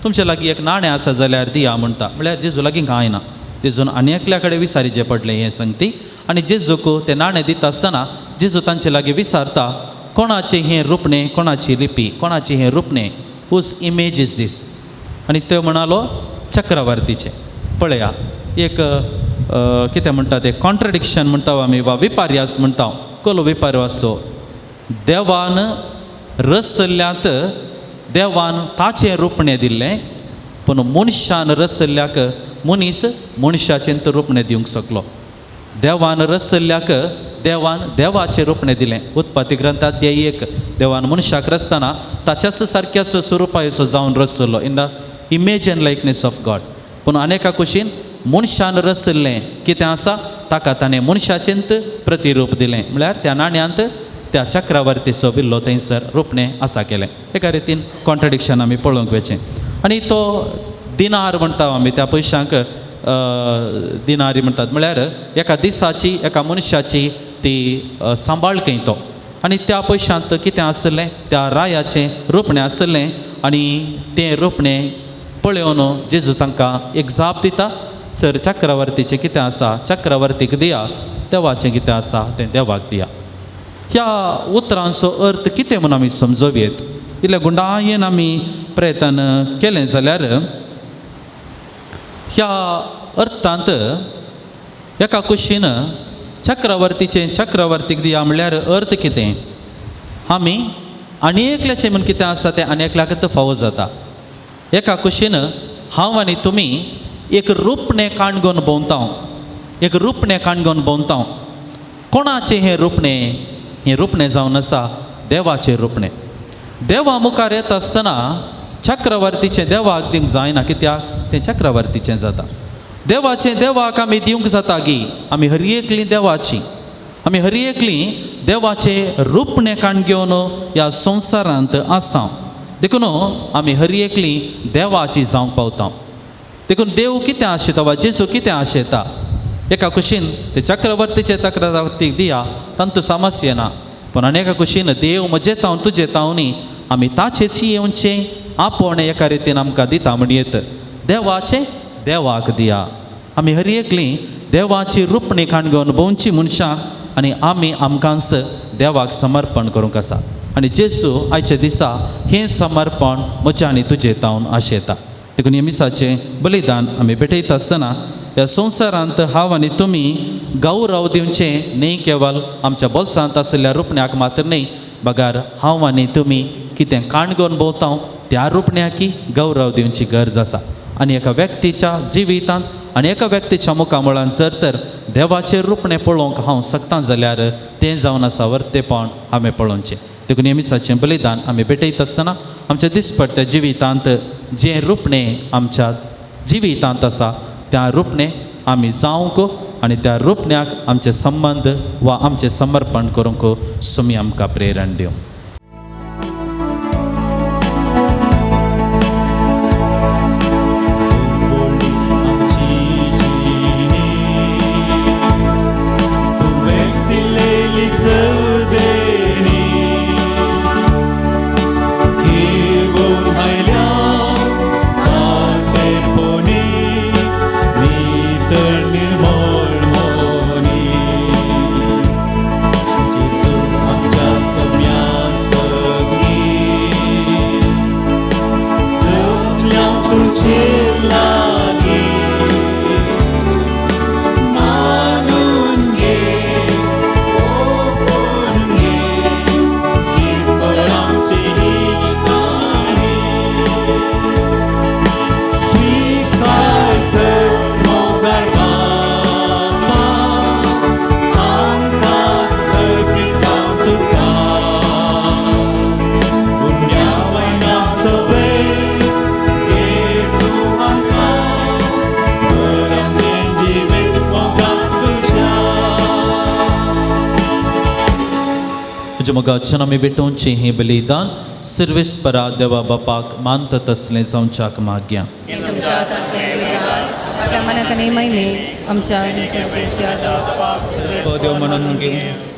तुमचे लागीं एक नाणें आसा जाल्यार दिया म्हणटा. म्हळ्यार जेजू लागीं कांय ना. जेजून आनी एकल्या कडेन विचारीचें पडलें हें सांगती. आनी जेजूक तें नाणें दिता आसतना जेजू तांचे लागीं विचारता, कोणाचें हें रुपणें, कोणाची लिपी, कोणाचें हें रुपणें, हूज इमेज इज दीस. आनी तो म्हणालो चक्रवर्तीचें. पळया एक कितें म्हणटा तें कॉन्ट्रडिक्शन म्हणटा आमी वा विपर्यास म्हणटा. कोलो विपर्यासो, देवान रसल्ल्यांत देवान ताचें रुपणें दिल्लें, पूण मनशान रसल्ल्याक मनीस मनशाचें रुपणें दिवंक शकलो. देवान रसल्ल्याक देवान देवाचें रुपणें दिलें. उत्पत्ती ग्रंथात एक देवान मनशाक रचतना ताच्याच सारक्याचो स्वरुपाचो जावन रचलो in the image and likeness of God. पूण आनेका कुशीन मनशान रचल्लें कितें आसा ताका ताणें मनशाचेंत प्रतिरूप दिलें. म्हळ्यार त्या नाण्यांत त्या चक्रवर्तीचो बिल्लो थंयसर रुपणें आसा केलें. एका रितीन कॉन्ट्रडिक्शन आमी पळोवंक वेचें. आनी तो दिनार म्हणटा आमी त्या पयशांक दिनारी म्हणटात. म्हळ्यार एका दिसाची एका मनशाची ती सांबाळकी तो. आनी त्या पयशांत कितें आसलें, त्या रायाचें रुपणें आसलें. आनी तें रुपणें पळोवन जेजू तांकां एक जाप दिता, तर चक्रवर्तीचें कितें आसा चक्रवर्तीक दिया, देवाचें कितें आसा तें देवाक दिया. ह्या उतरांचो अर्थ कितें म्हूण आमी समजोवयेत. इल्ले गुंडायेन आमी प्रयत्न केलें जाल्यार ह्या अर्थांत एका कुशीन चक्रवर्तीचें चक्रवर्तीक दिया म्हळ्यार अर्थ कितें, आमी आनी एकल्याचें म्हूण कितें आसा तें आनी एकल्याकच फावो जाता. एका कुशीन हांव आनी तुमी एक रुपणें काण घेवन भोंवता. कोणाचें हें रुपणें जावन आसा देवाचें रुपणें. देवा मुखार येता आसतना चक्रवर्तीचें देवाक दिवंक जायना, कित्याक तें चक्रवर्तीचें जाता. देवाचें देवाक आमी दिवंक जाता गी, आमी हर एकलीं देवाची, आमी हर एकलीं देवाचें रुपणें काण घेवन ह्या संवसारांत आसा. देखून आमी हर एकलीं देवाची जावंक पावता. देखून देव कितें आशेता वा जेजू कितें आशेता. एका कुशीन ते चक्रवर्तीचे चक्रवर्तीक दिया तांतू समस्या ना. पूण आनी एका कुशीन देव म्हजें तावन तुजें तावनी आमी ताचेच येवचें आपोण एका रितीन आमकां दिता म्हणयत. देवाचें देवाक दिया. आमी हर एकलीं देवाची रुपणी काण घेवन भोंवची मनशां आनी आमी आमकांच देवाक समर्पण करूंक आसा. आनी जेजू आयच्या दिसा हें समर्पण म्हजें आनी तुजें तावन आशेता. देखून हे मिसाचें बलिदान आमी भेटयता आसतना ह्या संवसारांत हांव आनी तुमी गौरव दिवचें न्ही केवल आमच्या बोल्सांत आसलेल्या रुपण्याक मात्र न्ही, बगार हांव आनी तुमी कितें काण घेवन भोंवता त्या रुपण्याकी गौरव दिवची गरज आसा. आनी एका व्यक्तीच्या जिवितांत आनी एका व्यक्तीच्या मुखामळान जर तर देवाचें रुपणें पळोवंक हांव शकता जाल्यार तें जावन आसा वर्तेपण हांवें पळोवचें. देखून हे मिसाचें बलिदान आमी भेटयता आसतना आमच्या दिसपट्ट्या जिवितांत जें रुपणें आमच्या जिवितांत आसा त्या रुपणें आमी जावंक आनी त्या रुपण्याक आमचे संबंध वा आमचें समर्पण करूंक सुमी आमकां प्रेरण दिवं. निर्मळ मोनी जेजू आमच्या मोगाच्या आमी भेटोवची ही बलिदान सर्वेस परा देवा बापाक मानता तसलें जावच्याक मागया. हे तुमच्या हातांतलें बलिदान आपल्या मनाक आनी महिमेक आमच्या देव म्हणून घे.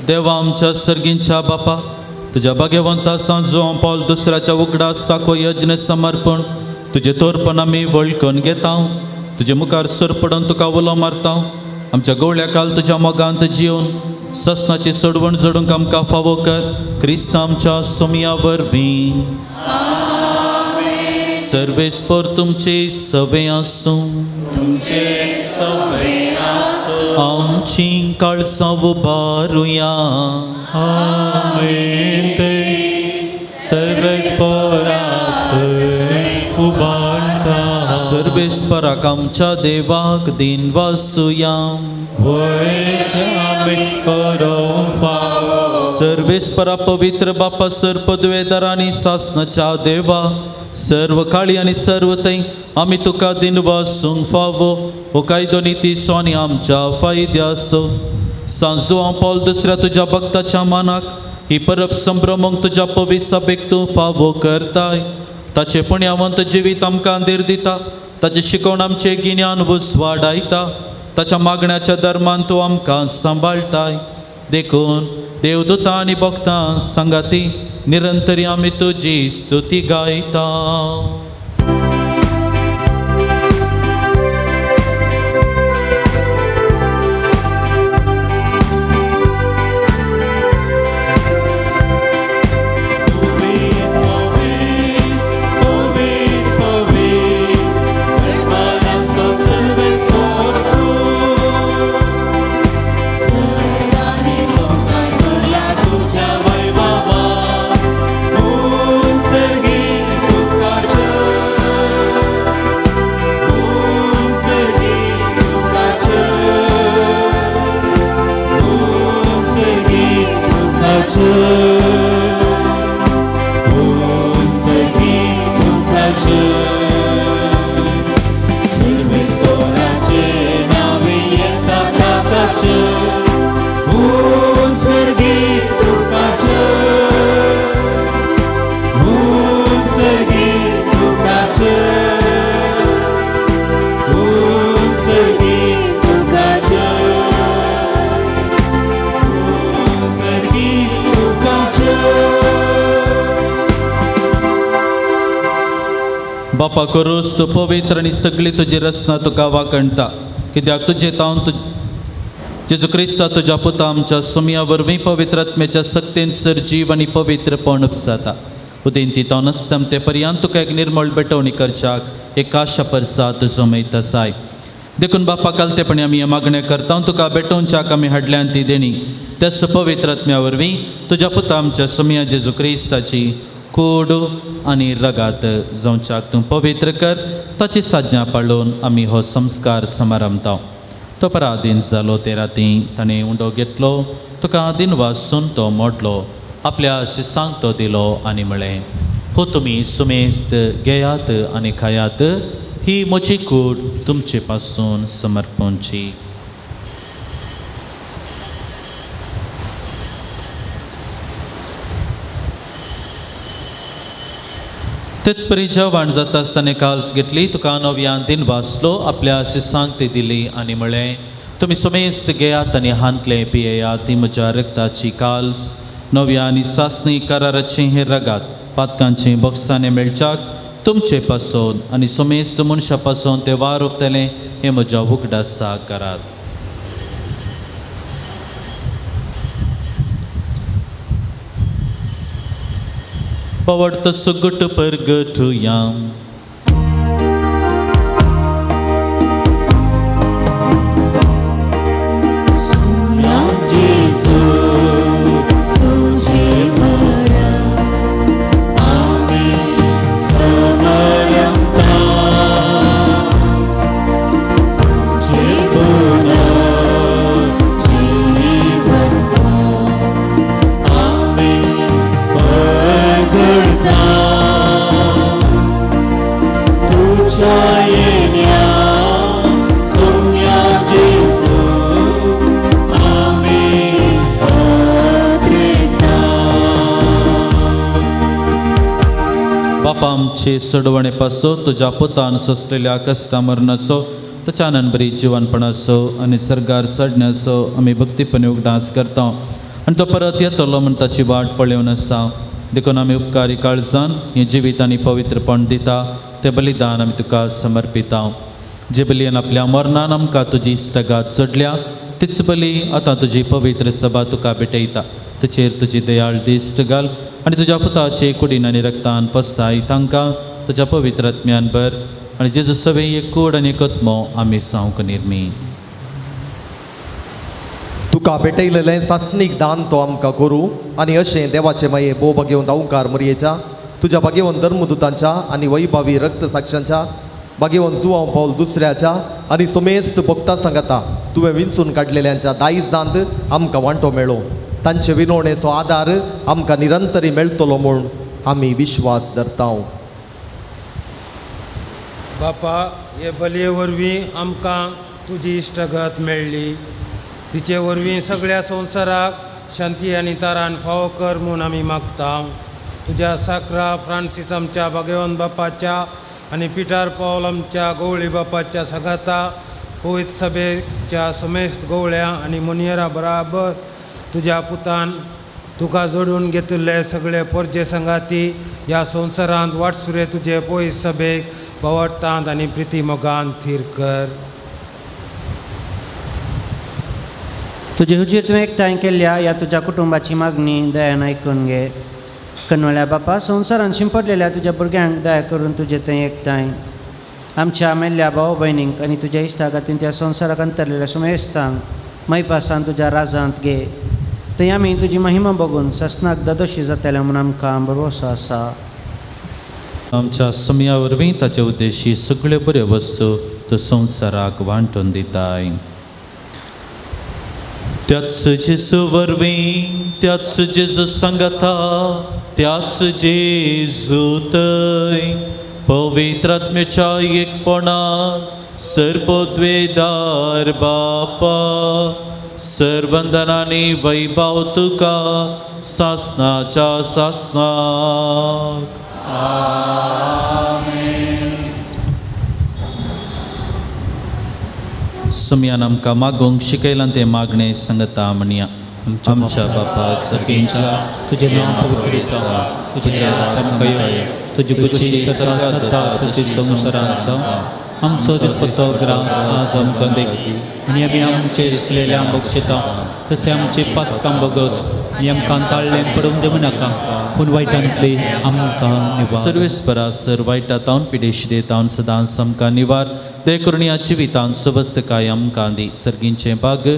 देवा आमच्या सर्गींच्या बापा तुझ्या भाग्यवंता सांजो पॉल दुसऱ्याच्या उगडा साको यज्ञ समर्पण तुझे तोरपण आमी वळखून घेता. तुझे मुखार सर पडून तुका उलो मारता. आमच्या गवळ्या काल तुझ्या मोगांत जिवन ससनाची सोडवण जोडूंक आमकां फावो कर. क्रिस्त आमच्या सोमया वरवीं सर्वेस्पर तुमचे सवे आसूं. आमची काळसां उबारुया. आमेन. ते सर्वेस्पराक उबारता. सर्वेस्पराक आमच्या देवाक दिन वासुया. सर्वेस्परा पवित्र बापा सर पदवेदार आनी सासनाच्या देवा सर्व काळी आनी सर्व थंय आमी तुका दिन वासूंक फावो हो कायदो निती सोनी आमच्या फायद्याचो. सांजो हांव पॉल दुसऱ्या तुज्या भक्ताच्या मानाक ही परब संभ्रमोंक तुज्या पवित्र सभेक तूं फावो करताय. ताचे पुण्यवंत जिवीत आमकां देर दिता. ताचे शिकोवण आमचे गिन्यान वूस वाडयता. ताच्या मागण्याच्या दरम्यान तूं आमकां सांबाळताय. देखून देवदूतां आनी भक्तां सांगाती निरंतरी आमी तुजी स्तुती गायता. बापा करोस तूं पवित्र आनी सगळी तुजी रचना तुका वाकणटा. कित्याक तुजे तावन जेजू क्रिस्ता तुज्या पुता आमच्या सोमया वरवीं पवित्र आत्म्याच्या सक्तेन सर जीव आनी पवित्रपण उपसाता. उदेन ती तावन आसता ते पर्यंत तुका एक निर्मळ बेटवणी करच्याक एक आशा परसा तुजो मेयता साय. देखून बापा कालतेपणी आमी हे मागणें करता तुका बेटोवच्याक आमी हाडल्यान ती देणी तेच पवित्र आत्म्या वरवीं तुज्या पुता आमच्या सोमया जेजू क्रिस्ताची कूड आनी रगात जावच्याक तूं पवित्र कर. ताची साज्ञा पाळून आमी हो संस्कार समारंभता. तो पराधीन जालो ते रातीं ताणें उंडो घेतलो. तुका दिन वासून तो मोडलो. आपल्या शिसांक तो दिलो आनी म्हळें हो तुमी सुमेस्त घेयात आनी खायात. ही म्हजी कूड तुमचे पासून समर्पणची. तेच परी जेवण जाता आसतना काल्स घेतली. तुका नव्यान दिन वाचलो. आपल्या शिसांक ती दिली आनी म्हळें तुमी सुमेस्त घेयात आनी हांतले पियेयात. ती म्हज्या रक्ताची काल्स नव्या आनी सासणी कराराचें हें रगात पातकांचें बॉक्सांनी मेळच्याक तुमचे पासून आनी सुमेस्त मनशा पासून ते वार उरतलें हें म्हज्या उगडासा करात. पवडत सुगट परगटुया. बापा आमचे सोडवणे पासो तुझ्या पुतान सोसलेल्या कष्टा मरणासो त्याच्यानंतर बरी जीवनपण असो आणि सरगार सडण्यासो आम्ही भक्तीपणे उगडास करता आणि तो परत येतलो म्हण ताची वाट पळोवन आसा देखून आमी उपकारी काळजान हे जिवीत आनी पवित्रपण दिता ते बलिदान आमी तुका समर्पिता जे बलियेन आपल्या मरणान आमकां तुजी इश्टगात चडल्या तीच बली आतां तुजी पवित्र सभा तुका भेटयता तेचेर तुजी दयाळ दिश्ट घाल आनी तुज्या पुताचे कुडीन आनी रक्तान पस्ताय तांकां तुज्या पवित्र आत्म्यान बर आनी जेजू सवे एक कूड आनी एकत्मो आमी सावक निर्मी तुका भेटयलेलें सासणीक दान तो आमकां करूं आनी अशें देवाचे माये भोव भाग्यवंत ओंकार मरयेच्या तुज्या भाग्यवंत धर्मदुतांच्या आनी वैभवी रक्त साक्षांच्या भाग्यवंत जुवांव पावल दुसऱ्याच्या आनी सुमेस्त भक्तां सांगाता तुवें विंचून काडलेल्यांच्या दायज दांत आमकां वांटो मेळ्ळो तांचे विनवणेचो आदार आमकां निरंतरी मेळटलो म्हूण आमी विश्वास धरता बापा हे बलये वरवीं आमकां तुजी इश्टगत मेळ्ळी तिचे वरवीं सगळ्या संवसाराक शांती आनी तारान फावो कर म्हूण आमी मागता तुज्या साकरा फ्रांसीस आमच्या भाग्यवंत बापाच्या आनी पिटर पॉल आमच्या गवळी बापाच्या सांगाता पवित्र सभेच्या समेस्त गवळ्या आनी मुनियरा बराबर तुज्या पुतान तुका जोडून घेतिल्ले सगळे परजे संगाती ह्या संवसारांत वाटसुरे तुजे पवित्र सभेक भवडटांत आनी प्रिती मोगान थीर कर तुजे हुजीर तुवें एकठांय केल्ल्या ह्या तुज्या कुटुंबाची मागणी दयान आयकून घे कन्वळ्या बापा संवसारांत शिंपडलेल्या तुज्या भुरग्यांक दया करून तुजे थंय एकठांय आमच्या मेल्ल्या भाव भयणींक आनी तुज्या इश्टागातीन त्या संवसाराक अंतरलेल्या सुमेस्तांक मैपासान तुज्या राजांत घे थंय आमी तुजी महिमा बघून ससनाक ददोशी जातले म्हूण आमकां भरवसो आसा आमच्या समया वरवीं ताचे उद्देशी सगळ्यो बऱ्यो वस्तू तूं संवसाराक वांटून दिताय त्याच जेजू वरवीं त्याच जेजू सांगता त्याच जेजू थंय पवित्र आत्म्याच्या एकपणांत सर्वोद्वेदार बापा सर्वंदनानी वैभव तुका सासनाच्या सासनाक सुमयान आमकां मागोंक शिकयलां तें मागणें सांगता म्हणया आमच्या बापा सगळ्यांच्या तुझे नाव पवित्र जावं तुझे राज्य येवं तुझी खुशी सदांच जाता तशी संवसारांत जावं आमचो दिसपतो ग्रास आज आमकां दे आनी आमी आमचे दिसलेल्या बक्षिता तशें आमचे पातकां बगस आनी आमकां ताळ्ळें पडूंक दिवं नाका पूण वायटांतली आमकां निवार सर्वेस्परा सर वायटांतावन पिडेशिदेतावन सदांच आमकां निवार दे करून ह्या जिवितांत सुवस्थकाय आमकां दी सर्गींचे भाग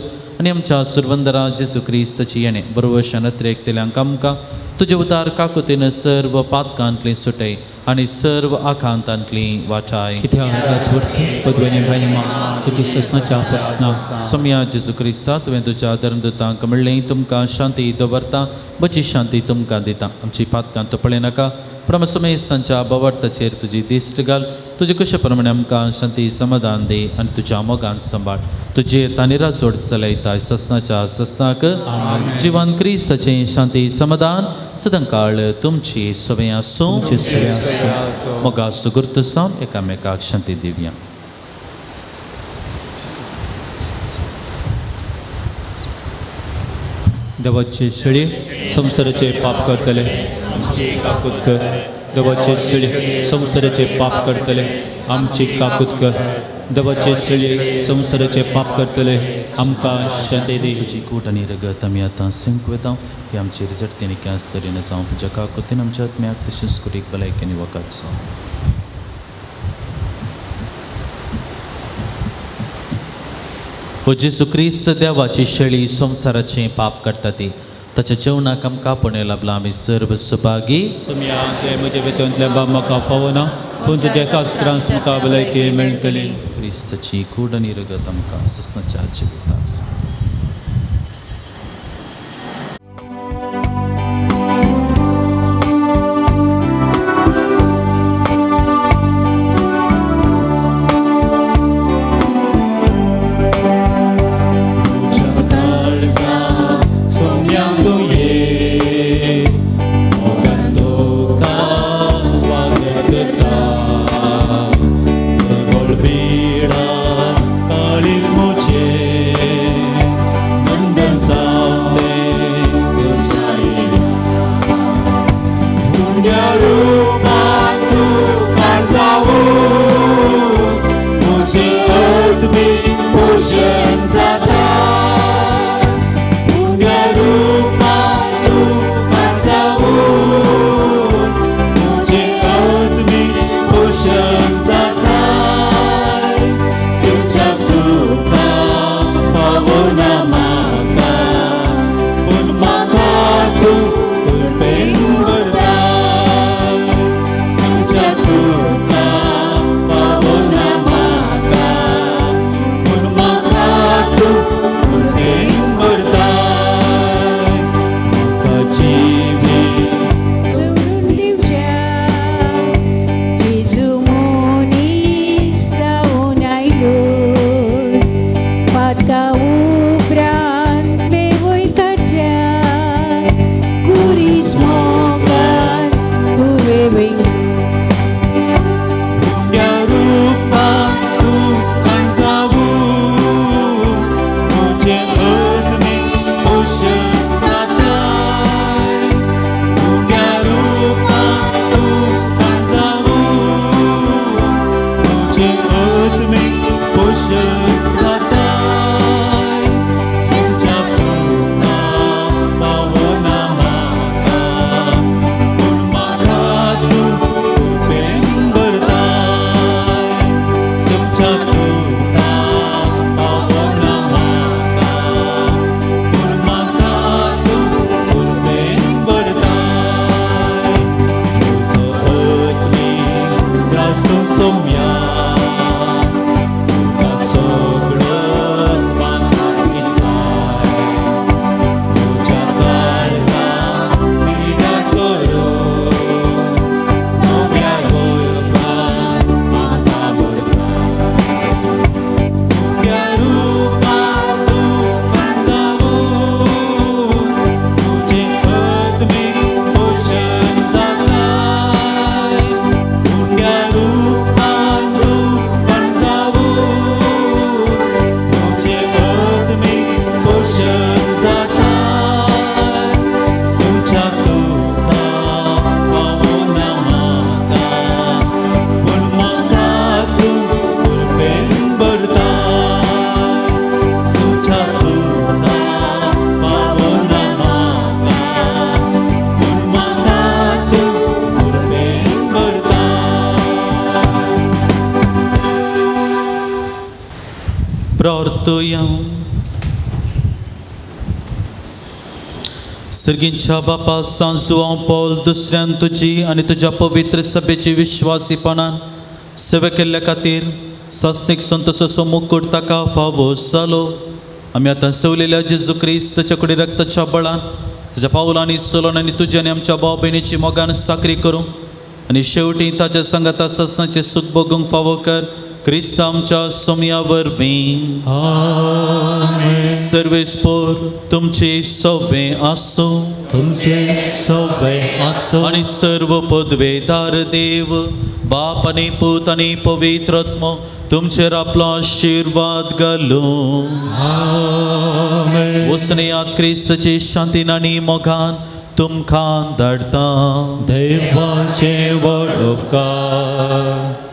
आनी आमच्या सुरवंदरा जेजू क्रिस्ताची येणे बरोवशान अतिरेकतेल्यांक आमकां तुजे उदार काकुतीन सर्व पातकांतली सुटय आनी सर्व आखांतांतली वाटाय पदवेने महिमा तुजी ससनाच्या पसना समया जेजू क्रिस्ता तुवें तुज्या धर्मदुतांक म्हणलें तुमकां शांती दवरता बची शांती तुमकां दिता आमची पातकां तूं पळय नाका प्रमसमेस्तांच्या बवरताचेर तुजी दिश्ट घाल तुजे कशे प्रमाणे आमकां शांती समाधान दे आनी तुज्या मोगान सांबाळ तुजे तानिरा सोड चलयताय ससनाच्या ससनाक जिवन क्रिस्ताचें शांती समाधान सदांकाळ तुमची सवय आसूं मोगा सुगुर्त सावन एकामेकाक शांती दिवया देवाचे शेळी संसाराचे पाप करतले काकूत कर देवाचे शेळी संसाराचे पाप करतले आमची काकूत कर देवाचे शेळी संसाराचे पाप करतले आमकां शांती दी तुजी कूट आनी रगत आमी आतां सिंक वेता ती आमची रिजट तेणी क्यास तरेन जावं तुज्या काकुतीन आमच्या आत्म्याक तशेंच कुडीक भलायकेनी वखद जावं हो जेजू क्रिस्त देवाची शेळी संसाराचें पाप करता ती ताच्या जेवणाक आमकां आपणे लाभला आमी सर्व सुभागी समया ते म्हजे भितरतले बाब म्हाका फावो ना पूण तुज्या कास्त्रांस म्हाका भलायकी मेळटली क्रिस्ताची कूड आनी रगत आमकां ससनाच्या जिविताक जावं स्वागत करता गोळबीडा काळीज मुझे नंदन जाते तुझ्या उंड्या रूपात तू कांजावू मुझे अद्भुत पोषण जाता उंड्या रूपात तू कांजावू मुझे अद्भुत पोषण जाता तुझ्या तुका पावना म्हाका पूण म्हाका तू कृपेन भरता तुझ्या तुका पावना म्हाका पूण म्हाका तू कृपेन भरता म्हाका जिवीत Sobre livrar Jesus monista unailor Patka ubran levoi karja Kuris mogan tuwewing उंड्या रूपात तू कांजावू मुझे अद्भुत पोषण जाता उंड्या रूपात तू कांजावू मुझे अद्भुत पोषण जाता तुझ्या तुका पावना म्हाका पूण म्हाका तू कृपेन भरता तुझ्या तुका पावना म्हाका पूण म्हाका तू कृपेन भरता तुजो अद्भुत रास्तो सोम्या तुका सगळोच मानपाक इच्छाय तुझ्या काळजांत पिडा करून नव्या गोंयकारांत म्हाका भरता उंड्या रूपात तू कांजावू मुझे अद्भुत पोषण जाता उंड्या रूपात तू कांजावू मुझे अद्भुत पोषण जाता तुझ्या तुका पावना म्हाका पूण म्हाका तू कृपेन भरता तुझ्या तुका पावना म्हाका पूण म्हाका तू कृपेन भरता प्रार्थुया सर्गींच्या बापा सांजू हांव पौल दुसऱ्यान तुजी आनी तुज्या पवित्र सभेची विश्वासीपणान सेवा केल्ल्या खातीर सासणीक संतोशाचो मुकूट ताका फावो जालो आमी आतां सवलेल्या जेजू क्रिस्ताच्या कुडी रक्ताच्या बळान तुज्या पावलांनी सोलोनांनी तुजी आनी आमच्या भाव भयणीची मोगान साखरी करूं आनी शेवटी ताच्या संगता सासणाचे सुख भोगूंक फावो कर क्रिस्त आमच्या सोम्या वरवीं सर्वेस्पोर तुमचे सवे आसो तुमचे सगळे आसो आणि सर्व पदवेदार देव बाप आणि पूत आणि पवित्र आत्मा तुमचेर आपलो आशीर्वाद घालूं वसनेयात क्रिस्ताचे शांतीन आनी मोगान तुमकां धाडटा देवाचे व्हड उपकार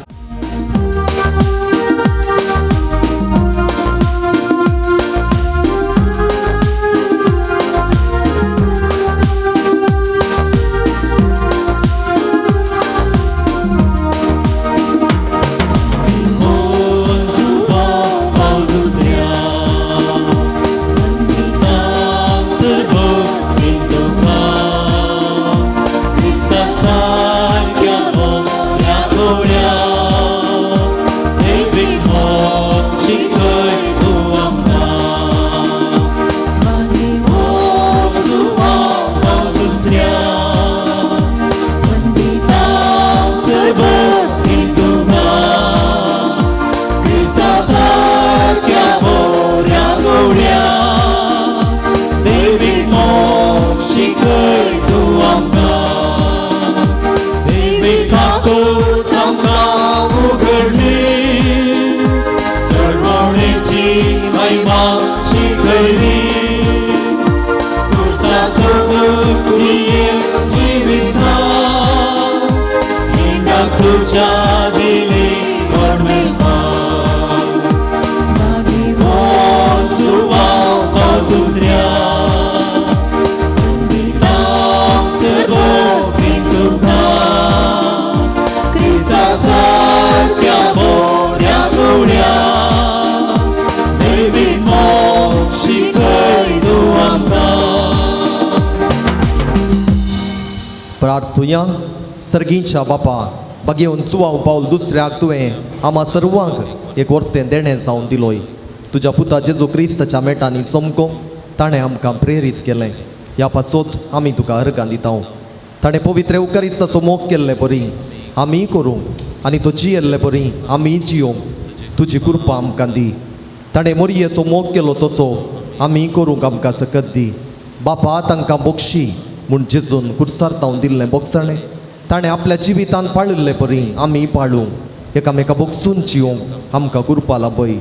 Krista sankya mo, ya तुझ्या दिली गोड मेहमान मागेवून सुवाव पाव दुसऱ्या सारख्या बोऱ्या गोड्या देवी मोग शिकय तूं आमकां. प्रार्थुया. सर्गीच्या बापा बागेवन सुवाव पावल दुसऱ्याक तुवें आम्हा सर्वांक एक वर्तें देणें जावन दिलोय. तुज्या पुता जेजू क्रिस्ताच्या मेटांनी चमको ताणें आमकां प्रेरीत केलें. ह्या पासत आमी तुका अर्गां दिता. ताणें पवित्र एवकारिस्ताचो मोग केल्ले परी आमी करूं आनी तो जियेल्ले परी आमी जियोंक तुजी कृपा आमकां दी. ताणें मोरयेचो मोग केलो तसो आमी करूंक आमकां सकत दी. बापा तांकां बक्षी म्हूण जेजून कुर्सार तावन दिल्लें बोगसणें ताणें आपल्या जिवितान पाळिल्ले परी आमी पाळूंक एकामेका बोगसून जियोंक आमकां कृपा लाभय.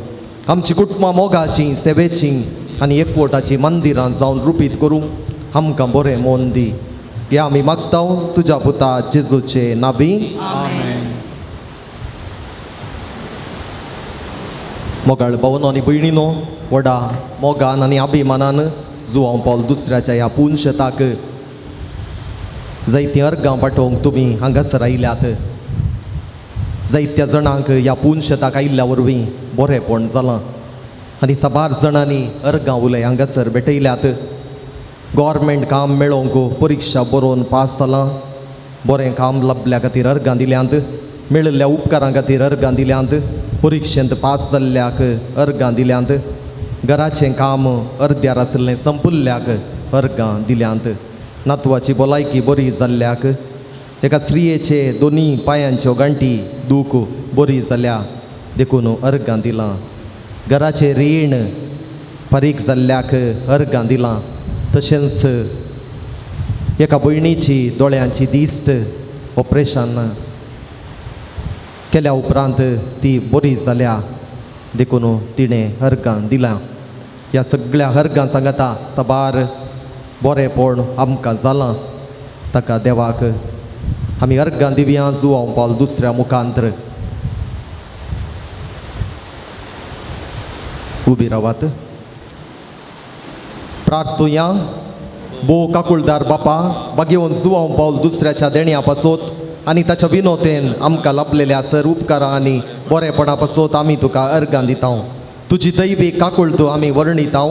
आमची कुटुंबां मोगाचीं सेवेचीं आनी एकवटाचीं मंदिरां जावन रुपीत करूंक आमकां बरें मोन दी. हे आमी मागतां तुज्या पुता जेजूचे नांवी. मोगाळ भावनो आनी भयणीनो, व्हडा मोगान आनी अभिमानान जुवांव पावल दुसऱ्याच्या ह्या पुनशताक जायतीं अर्गां पाठोवंक तुमी हांगासर आयल्यात. जायत्या जाणांक ह्या पुनशताक आयिल्ल्या वरवीं बरेंपण जालां आनी साबार जाणांनी अर्गां उलय हांगासर भेटयल्यात. गव्हर्मेंट काम मेळोवंक परिक्षा बरोवन पास जालां. बरें काम लाभल्या खातीर अर्गां दिल्यांत. मेळिल्ल्या उपकारां खातीर अर्गां दिल्यांत. परिक्षेंत पास जाल्ल्याक अर्गां दिल्यांत. घराचें काम अर्द्यार आशिल्लें संपल्ल्याक अर्गां दिल्यांत. नातवाची भलायकी बरी जाल्ल्याक, एका स्त्रियेचे दोनी पांयांच्यो गांठी दूख बरी जाल्या देखून अर्गां दिलां. घराचें रीण फारीक जाल्ल्याक अर्गां दिलां. तशेंच एका भयणीची दोळ्यांची दिश्ट ऑपरेशन केल्या उपरांत ती बरी जाल्या देखून तिणें अर्गां दिलां. ह्या सगळ्या अर्गां सांगता साबार बरेंपण आमकां जालां. ताका देवाक आमी अर्गां दिवया जुवांव पावल दुसऱ्या मुखांतर. उबी रावात. प्रार्थुया. भो काकुळदार बापा बागेवन जुवांव पावल दुसऱ्याच्या देण्या पासत आनी ताच्या विनोतेन आमकां लाभलेल्या सर उपकारां आनी बरेपणा पासत आमी तुका अर्गां दिता. तुजी दैवीक काकुळतो आमी वर्णिता.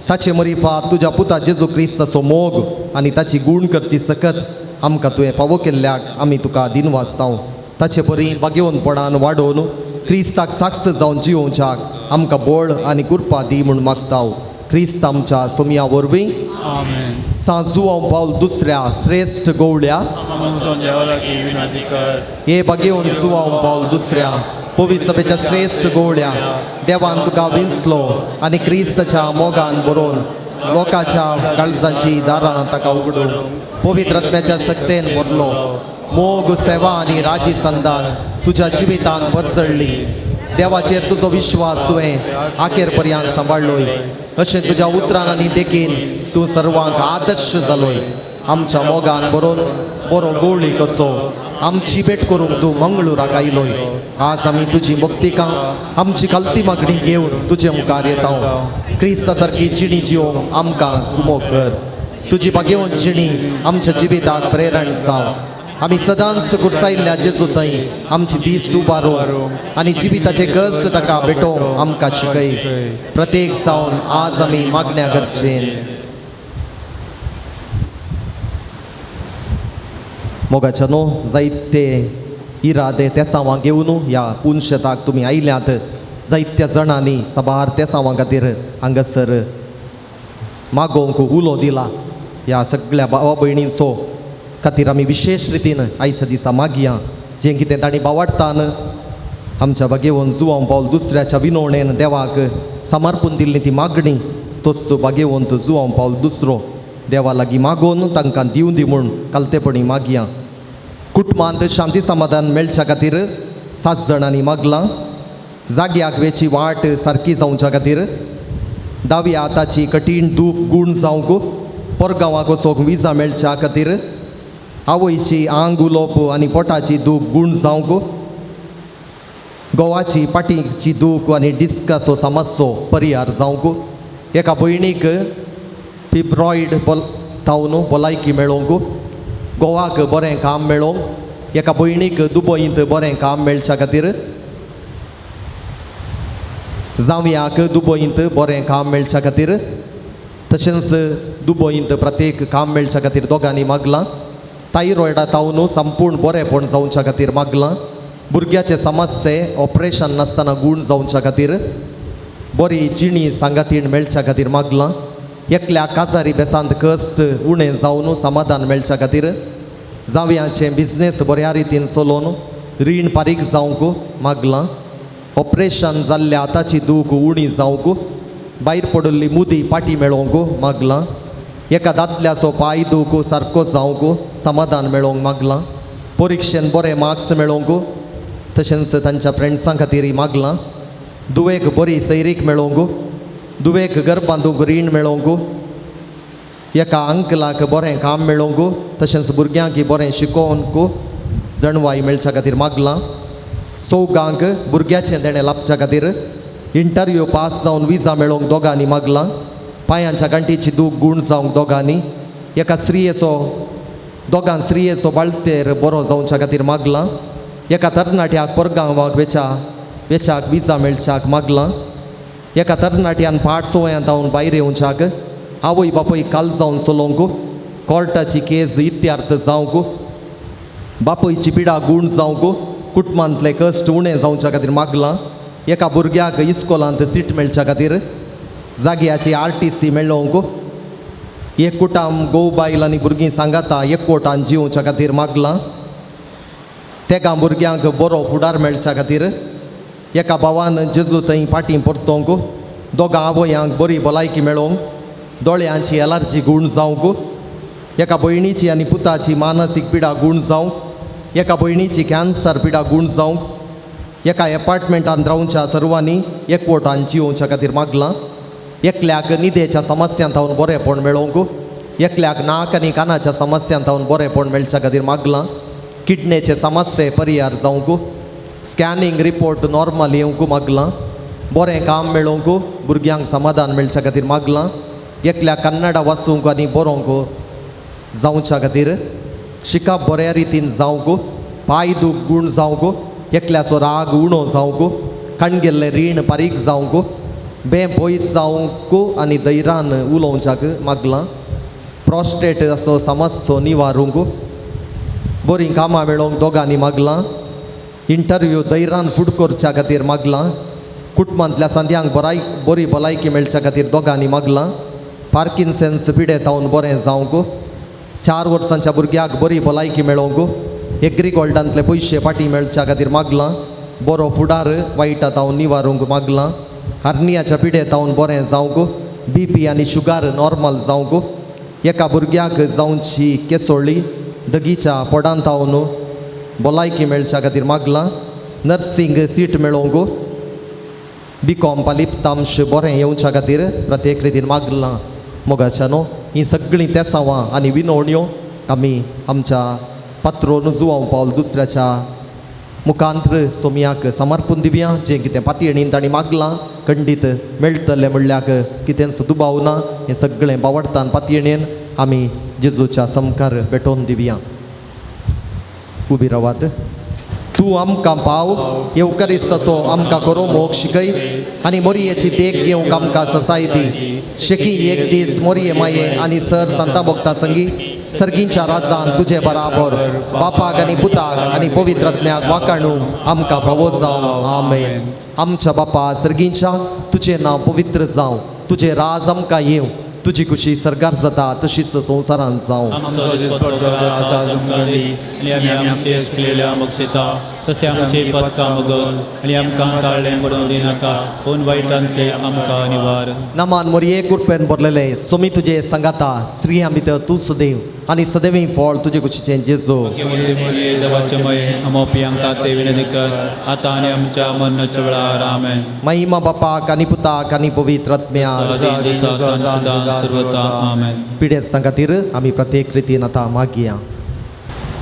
ताचे मरिफात तुज्या पुता जेजू क्रिस्ताचो मोग आनी ताची गूण करची सकत आमकां तुवें फावो केल्ल्याक आमी तुका दिनवासता. ताचे परी बागेवनपणान वाडोवन क्रिस्ताक साक्ष जावन जियोवच्याक आमकां बळ आनी कृपा दी म्हूण मागता. क्रिस्त आमच्या सोमया वरवीं जुवांव पावल दुसऱ्या श्रेष्ठ गवळ्या हे बागेवन जुवांव पावल दुसऱ्या पवित्र सभेच्या श्रेष्ठ गवळ्या देवान तुका विंचलो आनी क्रिस्ताच्या मोगान बरोवन लोकांच्या काळजांची दारां ताका उगडून पवित्र आत्म्याच्या सक्तेन भरलो. मोग सेवा आनी राजी संदान तुज्या जिवितान भरसळ्ळी. देवाचेर तुजो विश्वास तुवें आखेर पर्यंत सांबाळलोय. अशें तुज्या उतरान आनी देखीन तूं सर्वांक आदर्श जालोय. आमच्या मोगान बरो गवळी कसो आमची भेट करूंक तूं मंगळुराक आयलोय. आज आमी तुजी भक्तिका आमची खालती मागणी घेवन तुजे मुखार येता. क्रिस्ता सारकी जिणी जियोवंक आमकां कुमोग कर. तुजी बागेवन जिणी आमच्या जिविताक प्रेरण जाव. आमी सदांच कुर्सायिल्ल्या जेजू थंय आमची दिश्ट उबारून आनी जिविताचे कश्ट ताका भेटोवंक आमकां शिकय. प्रत्येक जावन आज आमी मागण्या करचेन. मोगाच्या न्हू जायते इरादे तेसांवां घेवन ह्या पुनशताक तुमी आयल्यात. जायत्या जाणांनी साबार तेसांवां खातीर हांगासर मागोवंक उलो दिला. ह्या सगळ्या भावा भयणींचो खातीर आमी विशेष रितीन आयच्या दिसा मागया. जें कितें तांणी बावाडटान आमच्या बागेवन जुवांव पावल दुसऱ्याच्या विनवणेन देवाक समर्पून दिल्ली ती मागणी तोच बागेवंत जुवांव पावल दुसरो देवा लागीं मागोवन तांकां दिवं दी म्हूण कालतेपणी मागया. कुटुंबांत शांती समाधान मेळच्या खातीर 7 जाणांनी मागलां. जागी आगवेची वाट सारकी जावच्या खातीर 10व्या हाताची कठीण दूख गूण जावंक परगांवाक वचोंक विजा मेळच्या खातीर आवयची आंग उलोवप आनी पोटाची दूख गूण जावंक, घोवाची पाटीची दूख आनी डिस्काचो समस्यो परिहार जावंक, एका भयणीक फिब्रॉयड तावन भलायकी मेळोवंक, घोवाक बरें काम मेळोवंक, एका भयणीक दुबईंत बरें काम मेळच्या खातीर, जावयाक दुबईंत बरें काम मेळच्या खातीर, तशेंच दुबईंत प्रत्येक काम मेळच्या खातीर दोगांनी मागलां. थायरॉयडा तावन संपूर्ण बरेंपण जावच्या खातीर मागलां. भुरग्याचे समस्ये ऑपरेशन नासतना गूण जावच्या खातीर, बरी जिणी सांगातीण मेळच्या खातीर मागलां. एकल्या काजारी बेसांत कश्ट उणें जावन समाधान मेळच्या खातीर, जावयाचें बिझनेस बऱ्या रितीन चलोवन रीण फारीक जावंक मागलां. ऑपरेशन जाल्ल्या आतांची दूख उणी जावंक, भायर पडल्ली मुदी पाटी मेळोवंक मागलां. एका दादल्याचो पाय दूख सारको जावंक समाधान मेळोवंक मागलां. परिक्षेन बरे मार्क्स मेळोवंक, तशेंच तांच्या फ्रेंड्सां खातीर मागलां. दुवेक बरी सैरीक मेळोवंक, दुवेक घर बांदूंक रीण मेळोवंक, एका अंकलाक बरें काम मेळोवंक, तशेंच भुरग्यांक बरें शिकोवंक जणवाय मेळच्या खातीर मागलां. चौगांक भुरग्याचें देणें लाभच्या खातीर इंटरव्यू पास जावन विजा मेळोवंक दोगांनी मागलां. पांयांच्या गांठीची दूख गूण जावंक दोगांनी, एका स्त्रियेचो दोगां स्त्रियेचो बाळतेर बरो जावच्या खातीर मागलां. एका तरणाट्याक परगांवाक वेचाक विजा मेळच्याक मागलां. एका तरणाट्यान पाट सोयांत जावन भायर येवच्याक, आवय बापूय काल जावन चलोवंक, कोर्टाची केस इत्यार्थ जावंक, बापूयची पिडा गूण जावंक, कुटुंबांतले कश्ट उणें जावच्या खातीर मागलां. एका भुरग्याक इस्कोलांत सीट मेळच्या खातीर, जाग्याची RTC मेळोवंक, एक कुटाम घोव बायल आनी भुरगीं सांगाता एकवटान जिवच्या खातीर मागलां. तेका भुरग्यांक बरो फुडार मेळच्या खातीर, एका भावान जेजू थंय फाटीं परतोवंक, दोगां आवयांक बरी भलायकी मेळोवंक, दोळ्यांची एलर्जी गूण जावंक, एका भयणीची आनी पुताची मानसीक पिडा गूण जावंक, एका भयणीची कॅन्सर पिडा गूण जावंक, एका एपार्टमेंटान रावच्या सर्वांनी एकवटान जिवच्या खातीर मागलां. एकल्याक न्हिदेच्या समस्यांत हांव बरेंपण मेळोवंक, एकल्याक नाक आनी कानाच्या समस्यांत हांव बरेंपण मेळच्या खातीर मागलां. किडनेचे समस्ये परिहार जावंक, स्कॅनिंग रिपोर्ट नॉर्मल येवंक मागलां. बरें काम मेळोवंक, भुरग्यांक समाधान मेळच्या खातीर मागलां. एकल्याक कन्नडा वाचूंक आनी बरोवंक जावच्या खातीर, शिकप बऱ्या रितीन जावंक, पाय दूख गूण जावंक, एकल्याचो राग उणो जावंक, कणगेल्लें रीण फारीक जावंक, बेपयस जावंक आनी धैर्यान उलोवच्याक मागलां. प्रोस्टेट असो समस्यो निवारूंक, बरी कामां मेळोवंक दोगांनी मागलां. इंटरव्यू धैर्यान फुड करच्या खातीर मागलां. कुटुंबांतल्या संद्यांक बरी भलायकी मेळच्या खातीर दोगांनी मागलां. पार्किन्सन्स पिडेत हांव बरें जावंक, 4 वर्सांच्या भुरग्याक बरी भलायकी मेळोवंक, एग्रीगोल्डांतले पयशे फाटीं मेळच्या खातीर मागलां. बरो फुडार वायटात हांव निवारूंक मागलां. हार्नियाच्या पिडेत हांव बरें जावंक, BP आनी शुगर नॉर्मल जावंक, एका भुरग्याक जावची केसोळी दगीच्या पोडांत हांव भलायकी मेळच्या खातीर मागलां. नर्सींग सीट मेळोवंक, BCom फालिप्तांश बरें येवच्या खातीर प्रत्येक रितीन मागलां. मोगाच्यानो ही सगळीं तेसांवां आनी विनवण्यो आमी आमच्या पात्रोन जुवांव पावल दुसऱ्याच्या मुखांत्र सोमयाक समर्पून दिवया. जें कितें पातयणीन ताणी मागलां खंडीत मेळटलें म्हणल्याक कितेंच दुबाव ना. हें सगळें बावडतान पातयणेन आमी जेजूच्या समकार भेटोवन दिवया. उबी रावात. तूं आमकां पाव येवकारिस्ताचो आमकां करूं मोग शिकय आनी मोरयेची देख घेवंक आमकां ससाय दी. शेकी एक दीस मोरये माये आनी सर संता भोगता संगी सर्गींच्या राजान तुजे बराबर बापाक आनी पुताक आनी पवित्र आत्म्याक वाखाणूंक आमकां फावो जावं. आमेन. आमच्या बापा सर्गींच्या तुजें नांव पवित्र जावं, तुजें राज आमकां येवं, तुजी खुशी सरकार जाता तशीच संवसारांत जावं. तशें आमचे पदकां मगज आनी आमकां ताळ्ळें पडूंक दिनाका, पूण वायटांतले आमकां निवार. नामान मोरये कृपेन भरलेले सोमी तुजे सांगाता स्त्रियां भितर तूं सदैव आनी सदैवी फळ तुजे कुशीचें जेजू. देवाचे मये अमोपियांका ते विनंती कर, आतां आनी आमच्या मरणाच्या वेळार. आमेन. महिमा बापाक आनी पुताक आनी पवित्र आत्म्याक सदां सर्वता. आमेन. पिडेस्तां खातीर आमी प्रत्येक रितीन आतां मागया.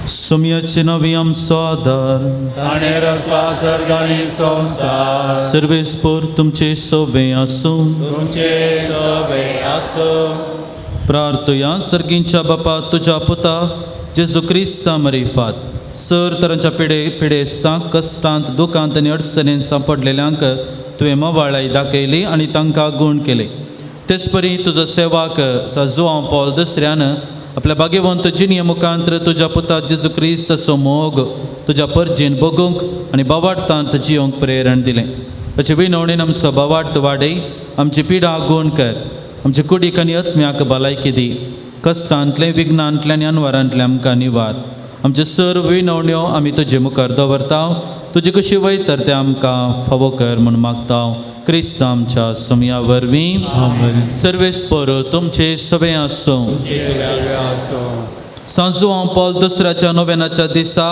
सुमयाचे नवी आमचो आदार ताणे रचला सर्ग आनी संसार सर्वेस्पोर तुमचे सोबे आसूं तुमचे सवे आसूं प्रार्थया सर्गींच्या बापा तुझ्या पुता जेजू क्रिस्ता मरिफात सर तरांच्या पिडेस्तांक कश्टांत दुखांत आनी अडचणींत सांपडलेल्यांक तुवें मोवाळाय दाखयली आनी तांकां गूण केले तेच परी तुजो सेवाक जुआंव पॉल दुसऱ्यान आपल्या भाग्यवंत जिनिये मुखांत्र तुज्या पुता जेजू क्रिस्ताचो मोग तुज्या परजेन बगूंक आनी बावार्थांत जियोंक प्रेरण दिलें ताचे विनवणेन आमचो बावार्थ वाडय आमची पिडा गूण कर आमचे कुडीक आनी आत्म्याक भलायकी दी कश्टांतले विघ्नांतले आनी अनवरांतले आमकां निवार आमचे सर्व विनवण्यो आमी तुजे मुखार दवरताव तुजी कशी वयतर ते आमकां फावो कर म्हूण मागताव क्रिस्त आमच्या समया वरवीं आमेन सर्वेस्पर तुमचे सवे आसूं सांजू हांव पॉल दुसऱ्याच्या नोवेनाच्या दिसा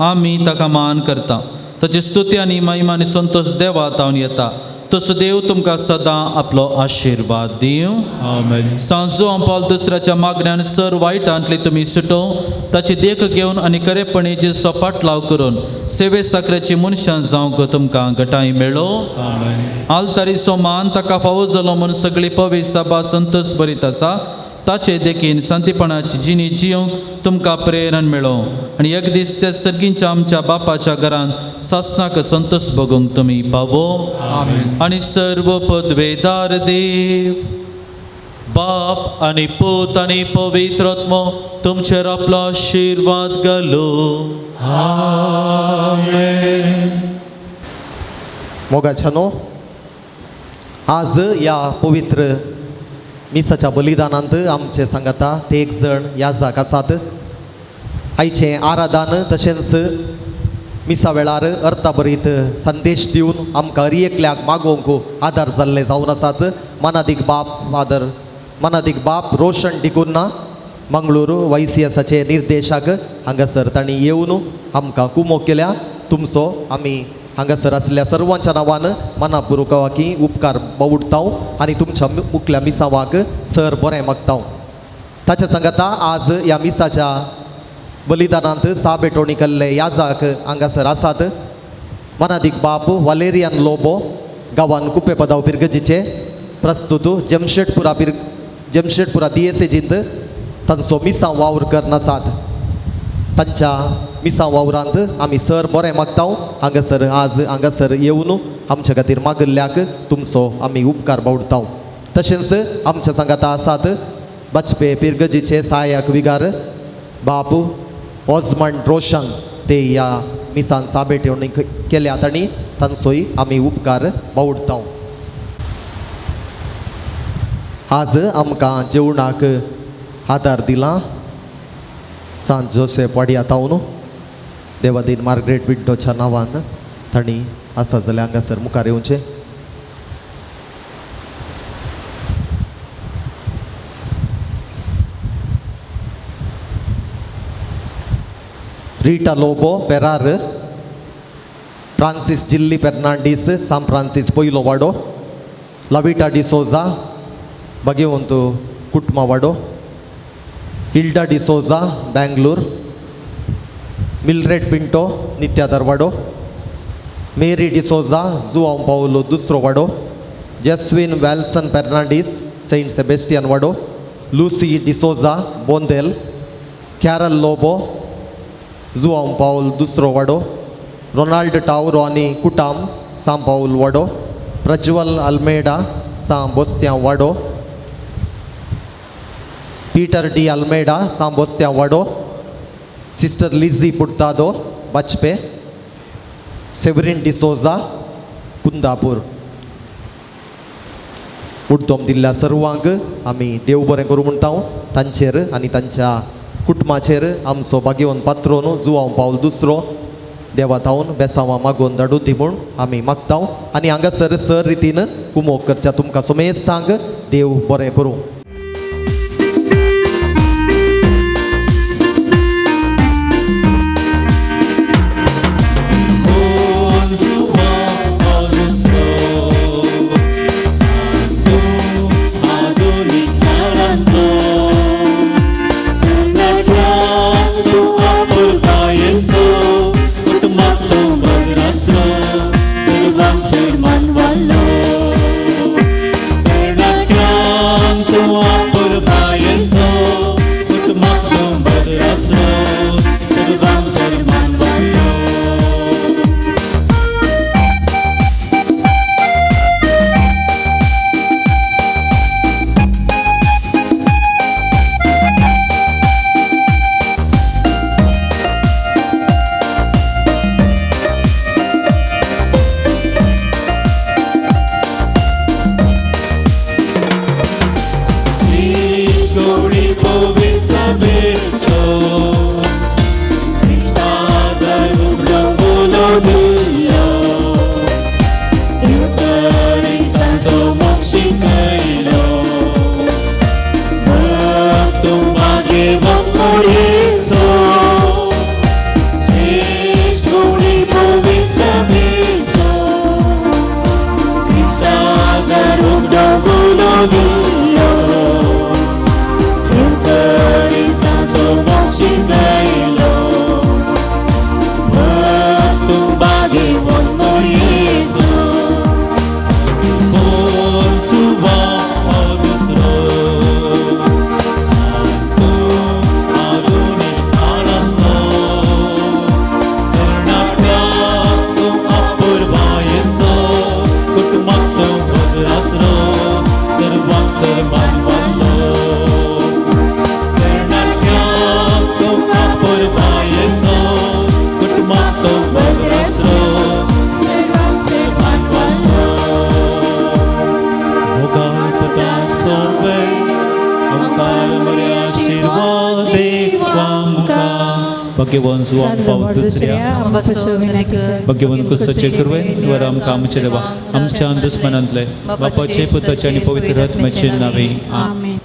आमी ताका मान करता ताची स्तुती आनी महिमा आनी संतोष देवा तावन येता तसो देव तुमकां सदां आपलो आशिर्वाद दिवं आमेन सांजो हांव पॉल दुसऱ्याच्या मागण्यान सर वायटांतली तुमी सुटोव ताची देख घेवन आनी खरेपणेची सोपाटलाव करून सेवे साकऱ्याची मनशां जावंक तुमकां गटाय मेळो आमेन आलतारीचो मान ताका फावो जालो म्हूण सगळी पवित्र सभा संतोष बरीत आसा ताचे देखीन शांतीपणाची जिणी जियोंक तुमकां प्रेरण मेळो आनी एक दीस त्या सर्गींच्या आमच्या बापाच्या घरांत सासनाक संतोष बगूंक तुमी पावो आमेन आनी सर्व पदवेदार देव बाप आनी पूत आनी पवित्र आत्मो तुमचेर आपलो आशिर्वाद घालो आमेन मोगाच्यानो आज या पवित्र मिसाच्या बलिदानांत आमचे सांगता ते एक जण याजक आसात आयचे आराधन तशेंच मिसा वेळार अर्थाभरीत संदेश दिवन आमकां एकल्याक मागोवंक आदार जाल्ले जावन आसात मनादीक बाप रोशन डिकुन्ना मंगळूर YCSचे निर्देशक हांगासर तांणी येवन आमकां कुमोग केल्या तुमचो आमी हांगासर आसलेल्या सर्वांच्या नांवान मनापूर्वकी उपकार बावुरताव आनी तुमच्या मुखल्या मिसावाक सर बरें मागताव ताच्या सांगता आज ह्या मिसाच्या बलिदानांत साबेटोणी केल्ले याजक हांगासर आसात मनादीक बाप वालेरियन लोबो गांवान कुप्पे पदाव पिरगजीचे प्रस्तुत जमशेदपुरा दियेसेजींत तांचो मिसांव वावर करनासात तांच्या मिसांव वावरांत आमी सर बरें मागताव हांगासर येवन आमच्या खातीर मागल्ल्याक तुमचो आमी उपकार बावुरताव तशेंच आमच्या सांगाता आसात बाचपे पिरगजीचे सहाय्यक विगार बाप ऑजमंड रोशन ते ह्या मिसान साबेटोणी केल्यात आनी तांचोय आमी उपकार बावुरताव आज आमकां जेवणाक आदार दिला सांत जोसेफ वाडियातावन देवादीन मार्ग्रेट विंटोच्या नांवान तांणी आसा जाल्यार हांगासर मुखार येवचें रिटा लोबो पेरार फ्रांसीस जिल्ली फेर्नांडीस सान फ्रांसीस पयलो वाडो लाविटा डिसोजा भाग्यवंत कुटमा वाडो हिल्डा डिसोजा बेंगलोर मिल्रेड पिंटो नित्यादार वाडो मेरी डिसोजा जुआंव पाउलो दुसरो वाडो जेस्विन वेल्सन फेर्नांडीस सेंट सेबेस्टियन वाडो लूसी डिसोजा बोंदेल कॅरल लोबो जुआंव पाउल दुसरो वाडो रोनाल्ड टावरो आनी कुटाम सान पाउल वाडो प्रज्वल अल्मेडा सान बोस्त्या वाडो पीटर डी अल्मेडा सान बोस्त्या वाडो सिस्टर लिझी पुर्तादो बाचपे सेवरीन डिसोजा कुंदापूर उडतोम दिल्ल्या सर्वांक आमी देव बरें करूं म्हणटाव तांचेर आनी तांच्या कुटुंबाचेर आमचो भाग्यवन पात्रोन जुआंव पावल दुसरो देवा तावन बेसांवां मागोवन धाडून दी म्हूण आमी मागताव आनी हांगासर सर रितीन कुमोग करच्या तुमकां सुमेस्तांक देव बरें करूं Santo, काल बरे आशीर्वाद देव आमकां भगवंत जुवाक पाव दुसऱ्या भगवंत कुसाचे करवे वर आमकां आमचे देवा आमच्या दुस्मनांतले बापाचे पुताचे आनी पवित्र आत्म्याचे नावे आमेन.